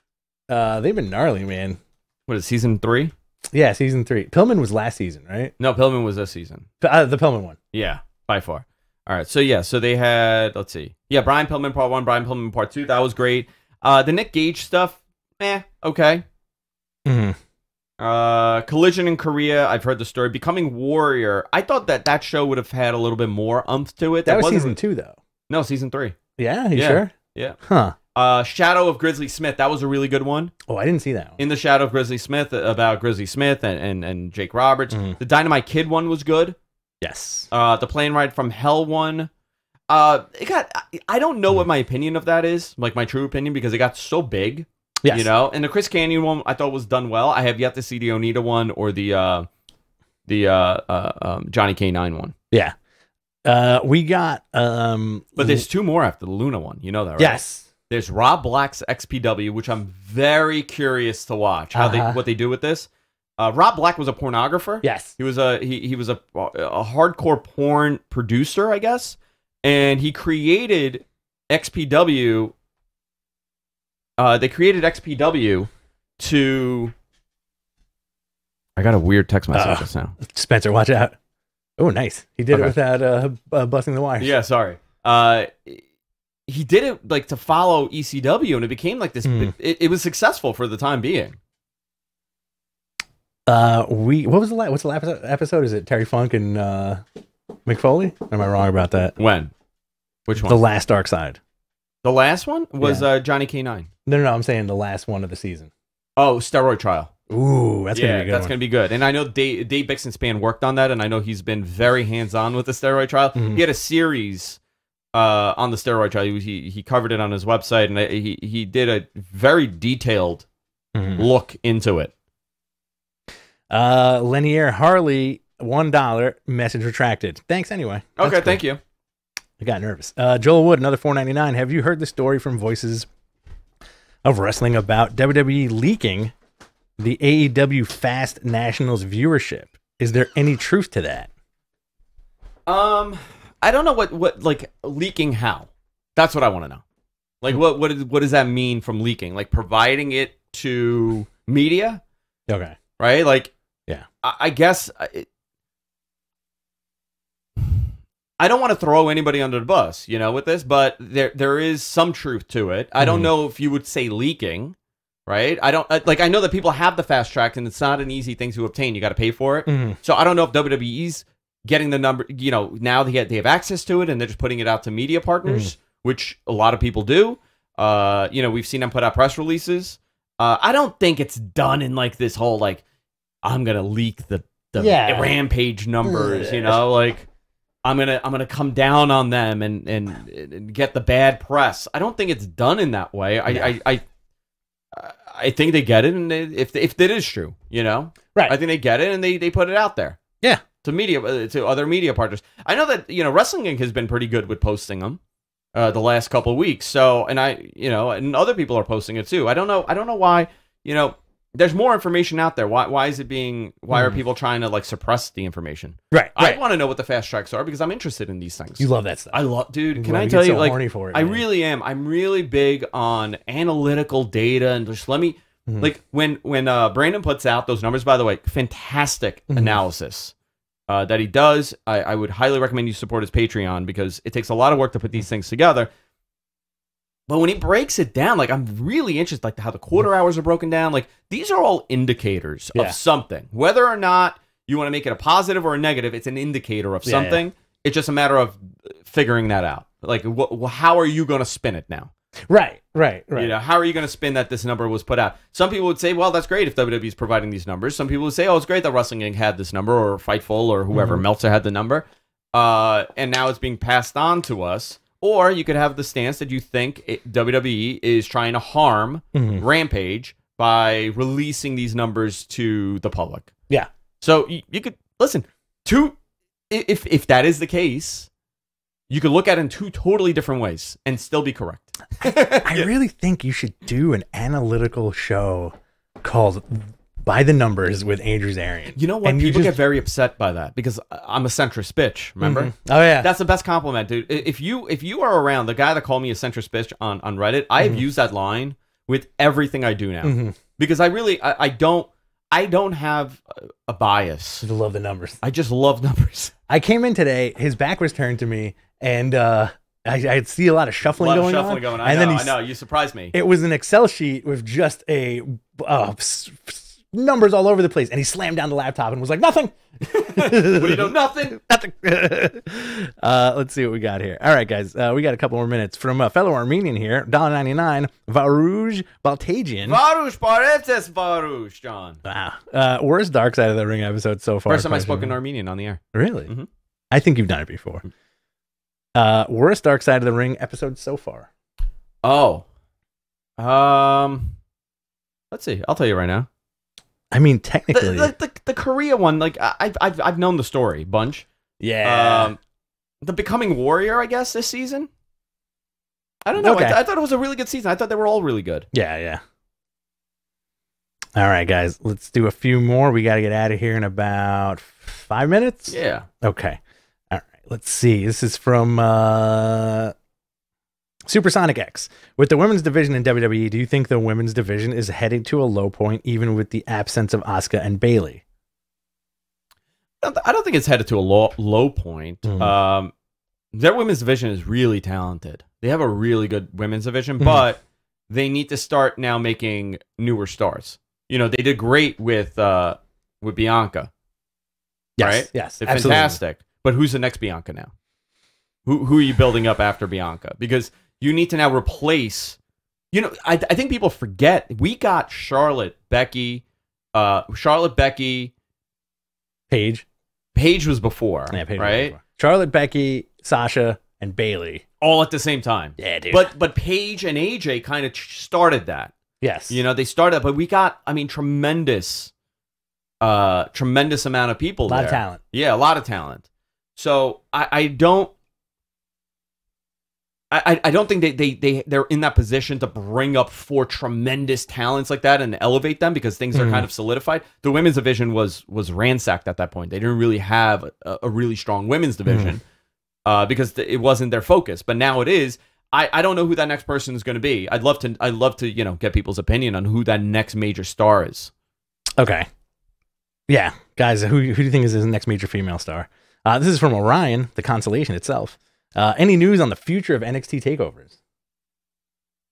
they've been gnarly, man. What is season 3? Yeah, season 3. Pillman was last season, right? No, Pillman was this season. The Pillman one. Yeah, by far. All right, so they had, let's see. Yeah, Brian Pillman part 1, Brian Pillman part 2. That was great. The Nick Gage stuff, okay. Mm-hmm. Collision in Korea, I've heard the story. Becoming Warrior, I thought that show would have had a little bit more umph to it. That was season 2, though. No, season 3. Yeah, you sure? Yeah. Huh. Shadow of Grizzly Smith, that was a really good one. Oh, I didn't see that one. In the Shadow of Grizzly Smith, about Grizzly Smith and Jake Roberts. Mm-hmm. The Dynamite Kid one was good. Yes. The Plane Ride from Hell one. I don't know what my opinion of that is, like my true opinion, because it got so big. Yes. You know, and the Chris Canyon one I thought was done well. I have yet to see the Onita one or the Johnny K9 one. Yeah. We got but there's 2 more after the Luna one. You know that, right? Yes. There's Rob Black's XPW, which I'm very curious to watch what they do with this. Rob Black was a pornographer. Yes. He was a hardcore porn producer, I guess, and he created XPW. They created XPW to. I got a weird text message just now. Spencer, watch out. Oh, nice. He did it without busting the wires. Yeah, sorry. He did it like to follow ECW, and it became like this. It was successful for the time being. What's the last episode? Is it Terry Funk and McFoley? Am I wrong about that? When? Which one? The last Dark Side. The last one was Johnny K9. No. I'm saying the last one of the season. Oh, Steroid Trial. Ooh, that's gonna be good. That's gonna be good. And I know Dave Bixenspan worked on that, and I know he's been very hands-on with the Steroid Trial. He had a series on the Steroid Trial. He covered it on his website, and he did a very detailed look into it. Lanier Harley, $1, message retracted. Thanks anyway. That's cool. Thank you. I got nervous. Joel Wood, another $4.99. Have you heard the story from Voices of Wrestling about WWE leaking the AEW Fast Nationals viewership? Is there any truth to that? I don't know what like leaking how. That's what I want to know. Like what does that mean from leaking? Like providing it to media? Okay. Right? Like yeah. I guess I don't want to throw anybody under the bus, you know, with this, but there is some truth to it. I don't know if you would say leaking, right? I don't I know that people have the fast track, and it's not an easy thing to obtain. You got to pay for it. So I don't know if WWE's getting the number. You know, now they have access to it, and they're just putting it out to media partners, which a lot of people do. You know, we've seen them put out press releases. I don't think it's done in like this whole like I'm gonna leak the Rampage numbers. You know, like. I'm gonna come down on them and get the bad press. I don't think it's done in that way. I think they get it, and if that is true, you know, right? I think they get it, and they put it out there, to other media partners. I know that Wrestling Inc. has been pretty good with posting them the last couple of weeks. So and and other people are posting it too. I don't know why there's more information out there. Why is it being? Why are people trying to like suppress the information? Right. I want to know what the fast tracks are because I'm interested in these things. You love that stuff. I love, dude. Can I tell you? Like, horny for it, I really am. I'm really big on analytical data and just let me like when Brandon puts out those numbers. By the way, fantastic analysis that he does. I would highly recommend you support his Patreon because it takes a lot of work to put these things together. But when he breaks it down, like I'm really interested, like how the quarter hours are broken down. Like these are all indicators of something. Whether or not you want to make it a positive or a negative, it's an indicator of something. It's just a matter of figuring that out. Like, how are you going to spin it now? Right. You know, how are you going to spin that this number was put out? Some people would say, well, that's great if WWE is providing these numbers. Some people would say, oh, it's great that Wrestling Inc. had this number, or Fightful, or whoever, Meltzer had the number, and now it's being passed on to us. Or you could have the stance that you think WWE is trying to harm Rampage by releasing these numbers to the public. Yeah. So you could, listen, if that is the case, you could look at it in two totally different ways and still be correct. I really think you should do an analytical show called By the Numbers with Andrew Zarian. You know what? And people get very upset by that because I'm a centrist bitch, remember? Oh, yeah. That's the best compliment, dude. If you are around, the guy that called me a centrist bitch on Reddit, I have used that line with everything I do now. Because I really, I don't have a bias. I love the numbers. I just love numbers. I came in today, his back was turned to me, and I see a lot of shuffling going on. I know. You surprised me. It was an Excel sheet with just numbers all over the place, and he slammed down the laptop and was like, nothing. What do you know? Nothing. Let's see what we got here. All right, guys. We got a couple more minutes from a fellow Armenian here, $1.99, Varuj Baltagian. Varuj Paretes Varuj, John. Wow. Worst Dark Side of the Ring episode so far. First time I spoke in Armenian on the air. Really? I think you've done it before. Worst Dark Side of the Ring episode so far. Oh. Let's see. I'll tell you right now. I mean, technically, the Korea one, like I've known the story bunch. Yeah. The Becoming Warrior, I guess, this season. I don't know. Okay. I thought it was a really good season. I thought they were all really good. Yeah. All right, guys. Let's do a few more. We got to get out of here in about 5 minutes. Yeah. Okay. All right. Let's see. This is from Supersonic X. With the women's division in WWE, do you think the women's division is heading to a low point, even with the absence of Asuka and Bayley? I don't think it's headed to a low point. Their women's division is really talented. They have a really good women's division, but they need to start now making newer stars. You know, they did great with Bianca. Yes, right? Yes, they're fantastic. But who's the next Bianca now? Who are you building up after Bianca? Because you need to now replace. You know, I think people forget we got Charlotte, Becky, Paige. Paige was before, Paige right? was before. Charlotte, Becky, Sasha, and Bayley all at the same time. Yeah, dude. But Paige and AJ kind of started that. Yes. You know, they started, but we got, I mean, tremendous amount of people there. A lot of talent. Yeah, a lot of talent. So I don't think they're in that position to bring up 4 tremendous talents like that and elevate them because things are kind of solidified. The women's division was ransacked at that point. They didn't really have a really strong women's division because it wasn't their focus. But now it is. I don't know who that next person is going to be. I'd love to get people's opinion on who that next major star is. Okay. Yeah, guys, who do you think is the next major female star? This is from Orion, the constellation itself. Any news on the future of NXT takeovers?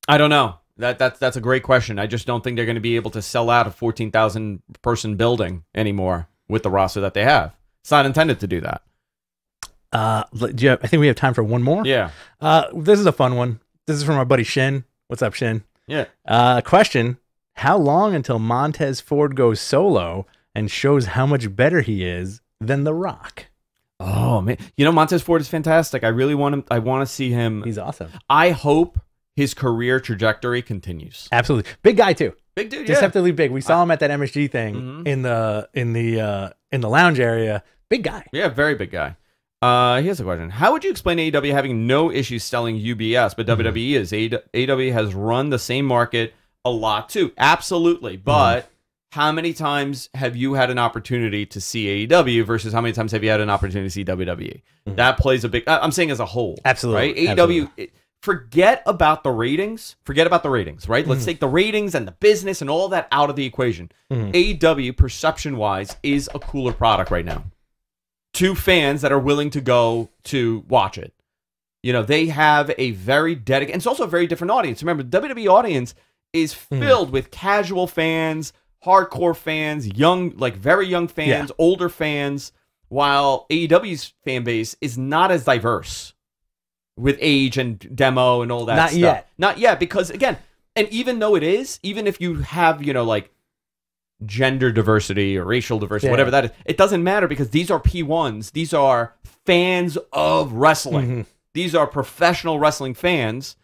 I don't know. That's a great question. I just don't think they're going to be able to sell out a 14,000 person building anymore with the roster that they have. It's not intended to do that. I think we have time for one more. Yeah. This is a fun one. This is from our buddy Shin. What's up, Shin? Yeah. Question: how long until Montez Ford goes solo and shows how much better he is than The Rock? Oh man, Montez Ford is fantastic. I really want him. I want to see him. He's awesome. I hope his career trajectory continues. Absolutely, big guy too. Big dude, deceptively big. We saw him at that MSG thing in the lounge area. Big guy. Yeah, very big guy. Here's a question: how would you explain AEW having no issues selling UBS, but WWE is? AEW has run the same market a lot too. Absolutely, but. How many times have you had an opportunity to see AEW versus how many times have you had an opportunity to see WWE? That plays a big... I'm saying as a whole. Absolutely. Right? AEW... Forget about the ratings. Right? Let's take the ratings and the business and all that out of the equation. AEW, perception-wise, is a cooler product right now. To fans that are willing to go to watch it. They have a very dedicated... And it's also a very different audience. Remember, the WWE audience is filled with casual fans... hardcore fans, very young fans, older fans, while AEW's fan base is not as diverse. with age and demo and all that Not stuff. yet. Not yet, because again, and even though it is, even if you have, like gender diversity or racial diversity, whatever that is, it doesn't matter because these are P1s. These are fans of wrestling. These are professional wrestling fans,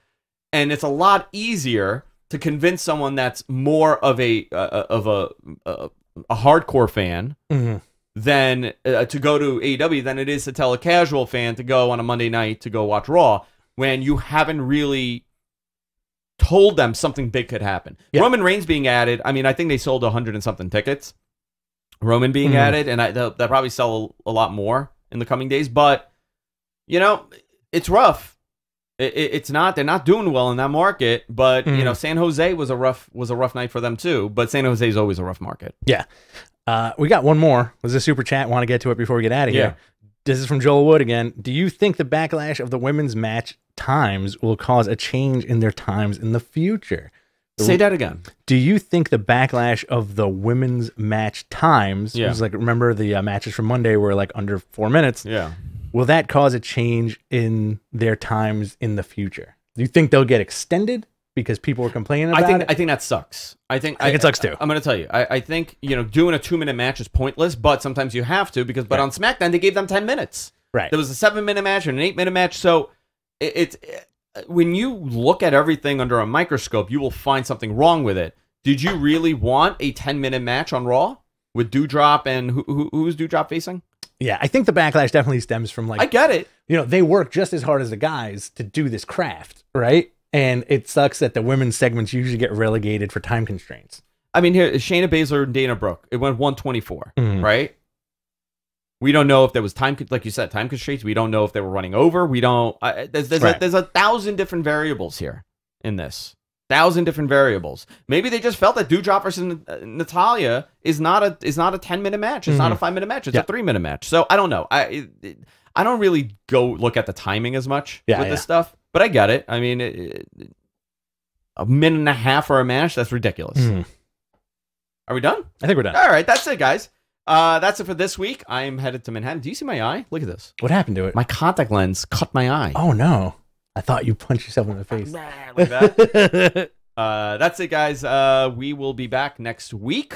and it's a lot easier to convince someone that's more of a hardcore fan than to go to AEW than it is to tell a casual fan to go on a Monday night to go watch Raw when you haven't really told them something big could happen. Yeah. Roman Reigns being added, I mean, I think they sold 100 and something tickets. Roman being added, and they'll probably sell a lot more in the coming days. But, it's rough. It's not. They're not doing well in that market. But San Jose was a rough night for them too. But San Jose is always a rough market. Yeah. We got one more. There's a super chat. Want to get to it before we get out of here. This is from Joel Wood again. Do you think the backlash of the women's match times will cause a change in their times in the future? Say that again. Do you think the backlash of the women's match times, it was like, remember the matches from Monday were like under 4 minutes? Yeah. Will that cause a change in their times in the future? Do you think they'll get extended because people were complaining about it? I think that sucks. I think it sucks too. I'm going to tell you. I think, doing a 2-minute match is pointless, but sometimes you have to but on SmackDown, they gave them 10 minutes. Right. There was a 7-minute match and an 8-minute match. So it's when you look at everything under a microscope, you will find something wrong with it. Did you really want a 10-minute match on Raw with Doudrop and who's Doudrop facing? Yeah, I think the backlash definitely stems from I get it. They work just as hard as the guys to do this craft, right? And it sucks that the women's segments usually get relegated for time constraints. I mean, here, Shayna Baszler and Dana Brooke, it went 124, right? We don't know if there was time, like you said, time constraints. We don't know if they were running over. We don't. There's 1,000 different variables here in this. 1,000 different variables. Maybe they just felt that Doudrop versus Natalya is not a 10-minute match. It's not a 5-minute match. It's a 3-minute match. So I don't know. I don't really go look at the timing as much with this stuff, but I get it. I mean, a minute and a half for a match, that's ridiculous. Are we done? I think we're done. All right, that's it, guys. That's it for this week. I'm headed to Manhattan. Do you see my eye? Look at this. What happened to it? My contact lens cut my eye. Oh, no. I thought you punched yourself in the face. Like that. That's it, guys. We will be back next week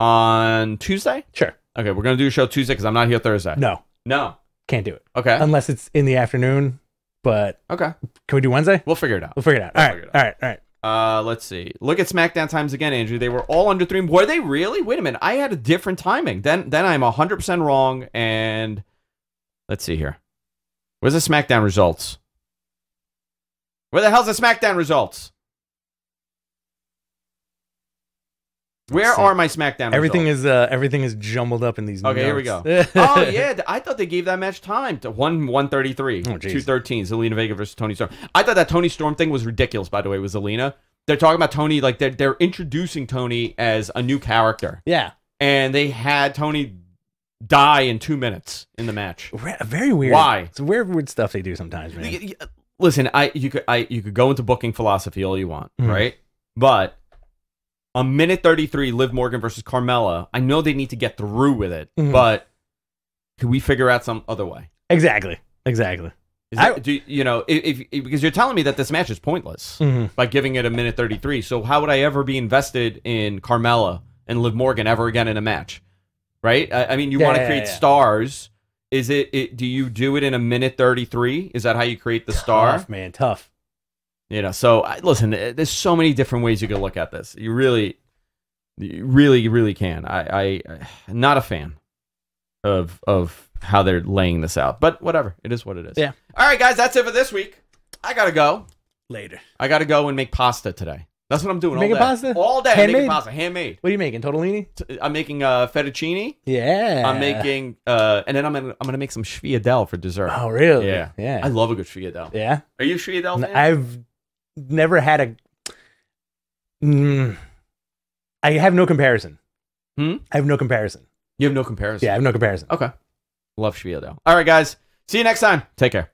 on Tuesday. Sure. Okay, we're going to do a show Tuesday because I'm not here Thursday. No. Can't do it. Okay. Unless it's in the afternoon, but... Okay. Can we do Wednesday? We'll figure it out. All right. Let's see. Look at SmackDown times again, Andrew. They were all under 3. Were they really? Wait a minute. I had a different timing. Then I'm 100% wrong. And let's see here. Where's the SmackDown results? Where the hell's the SmackDown results? Where are my SmackDown results? Everything is jumbled up in these notes. Okay, here we go. Oh, yeah. I thought they gave that match time to 133. 213. Zelina Vega versus Toni Storm. I thought that Toni Storm thing was ridiculous, by the way, with Zelina. They're talking about Toni, like they're introducing Toni as a new character. Yeah. And they had Toni die in 2 minutes in the match. Very weird. Why? It's weird stuff they do sometimes, man. Listen, you could go into booking philosophy all you want, right? But a minute 33, Liv Morgan versus Carmella. I know they need to get through with it, but can we figure out some other way? Exactly. Because you're telling me that this match is pointless by giving it a minute 33. So how would I ever be invested in Carmella and Liv Morgan ever again in a match? Right? I mean, you want to create stars. Is it? Do you do it in a minute 33? Is that how you create the star? Tough, man. Tough. So listen, there's so many different ways you can look at this. You really can. I'm not a fan of how they're laying this out, but whatever. It is what it is. Yeah. All right, guys, that's it for this week. I gotta go. Later. I gotta go and make pasta today. That's what I'm doing. Making pasta? All day. Handmade? I'm making pasta. Handmade. What are you making? Tortellini? I'm making fettuccine. Yeah. I'm making and then I'm gonna make some sfidel for dessert. Oh, really? Yeah. I love a good sfidel. Yeah. Are you a sfidel fan? I've never had I have no comparison. I have no comparison. You have no comparison? Yeah, I have no comparison. Okay. Love sfidel. All right, guys. See you next time. Take care.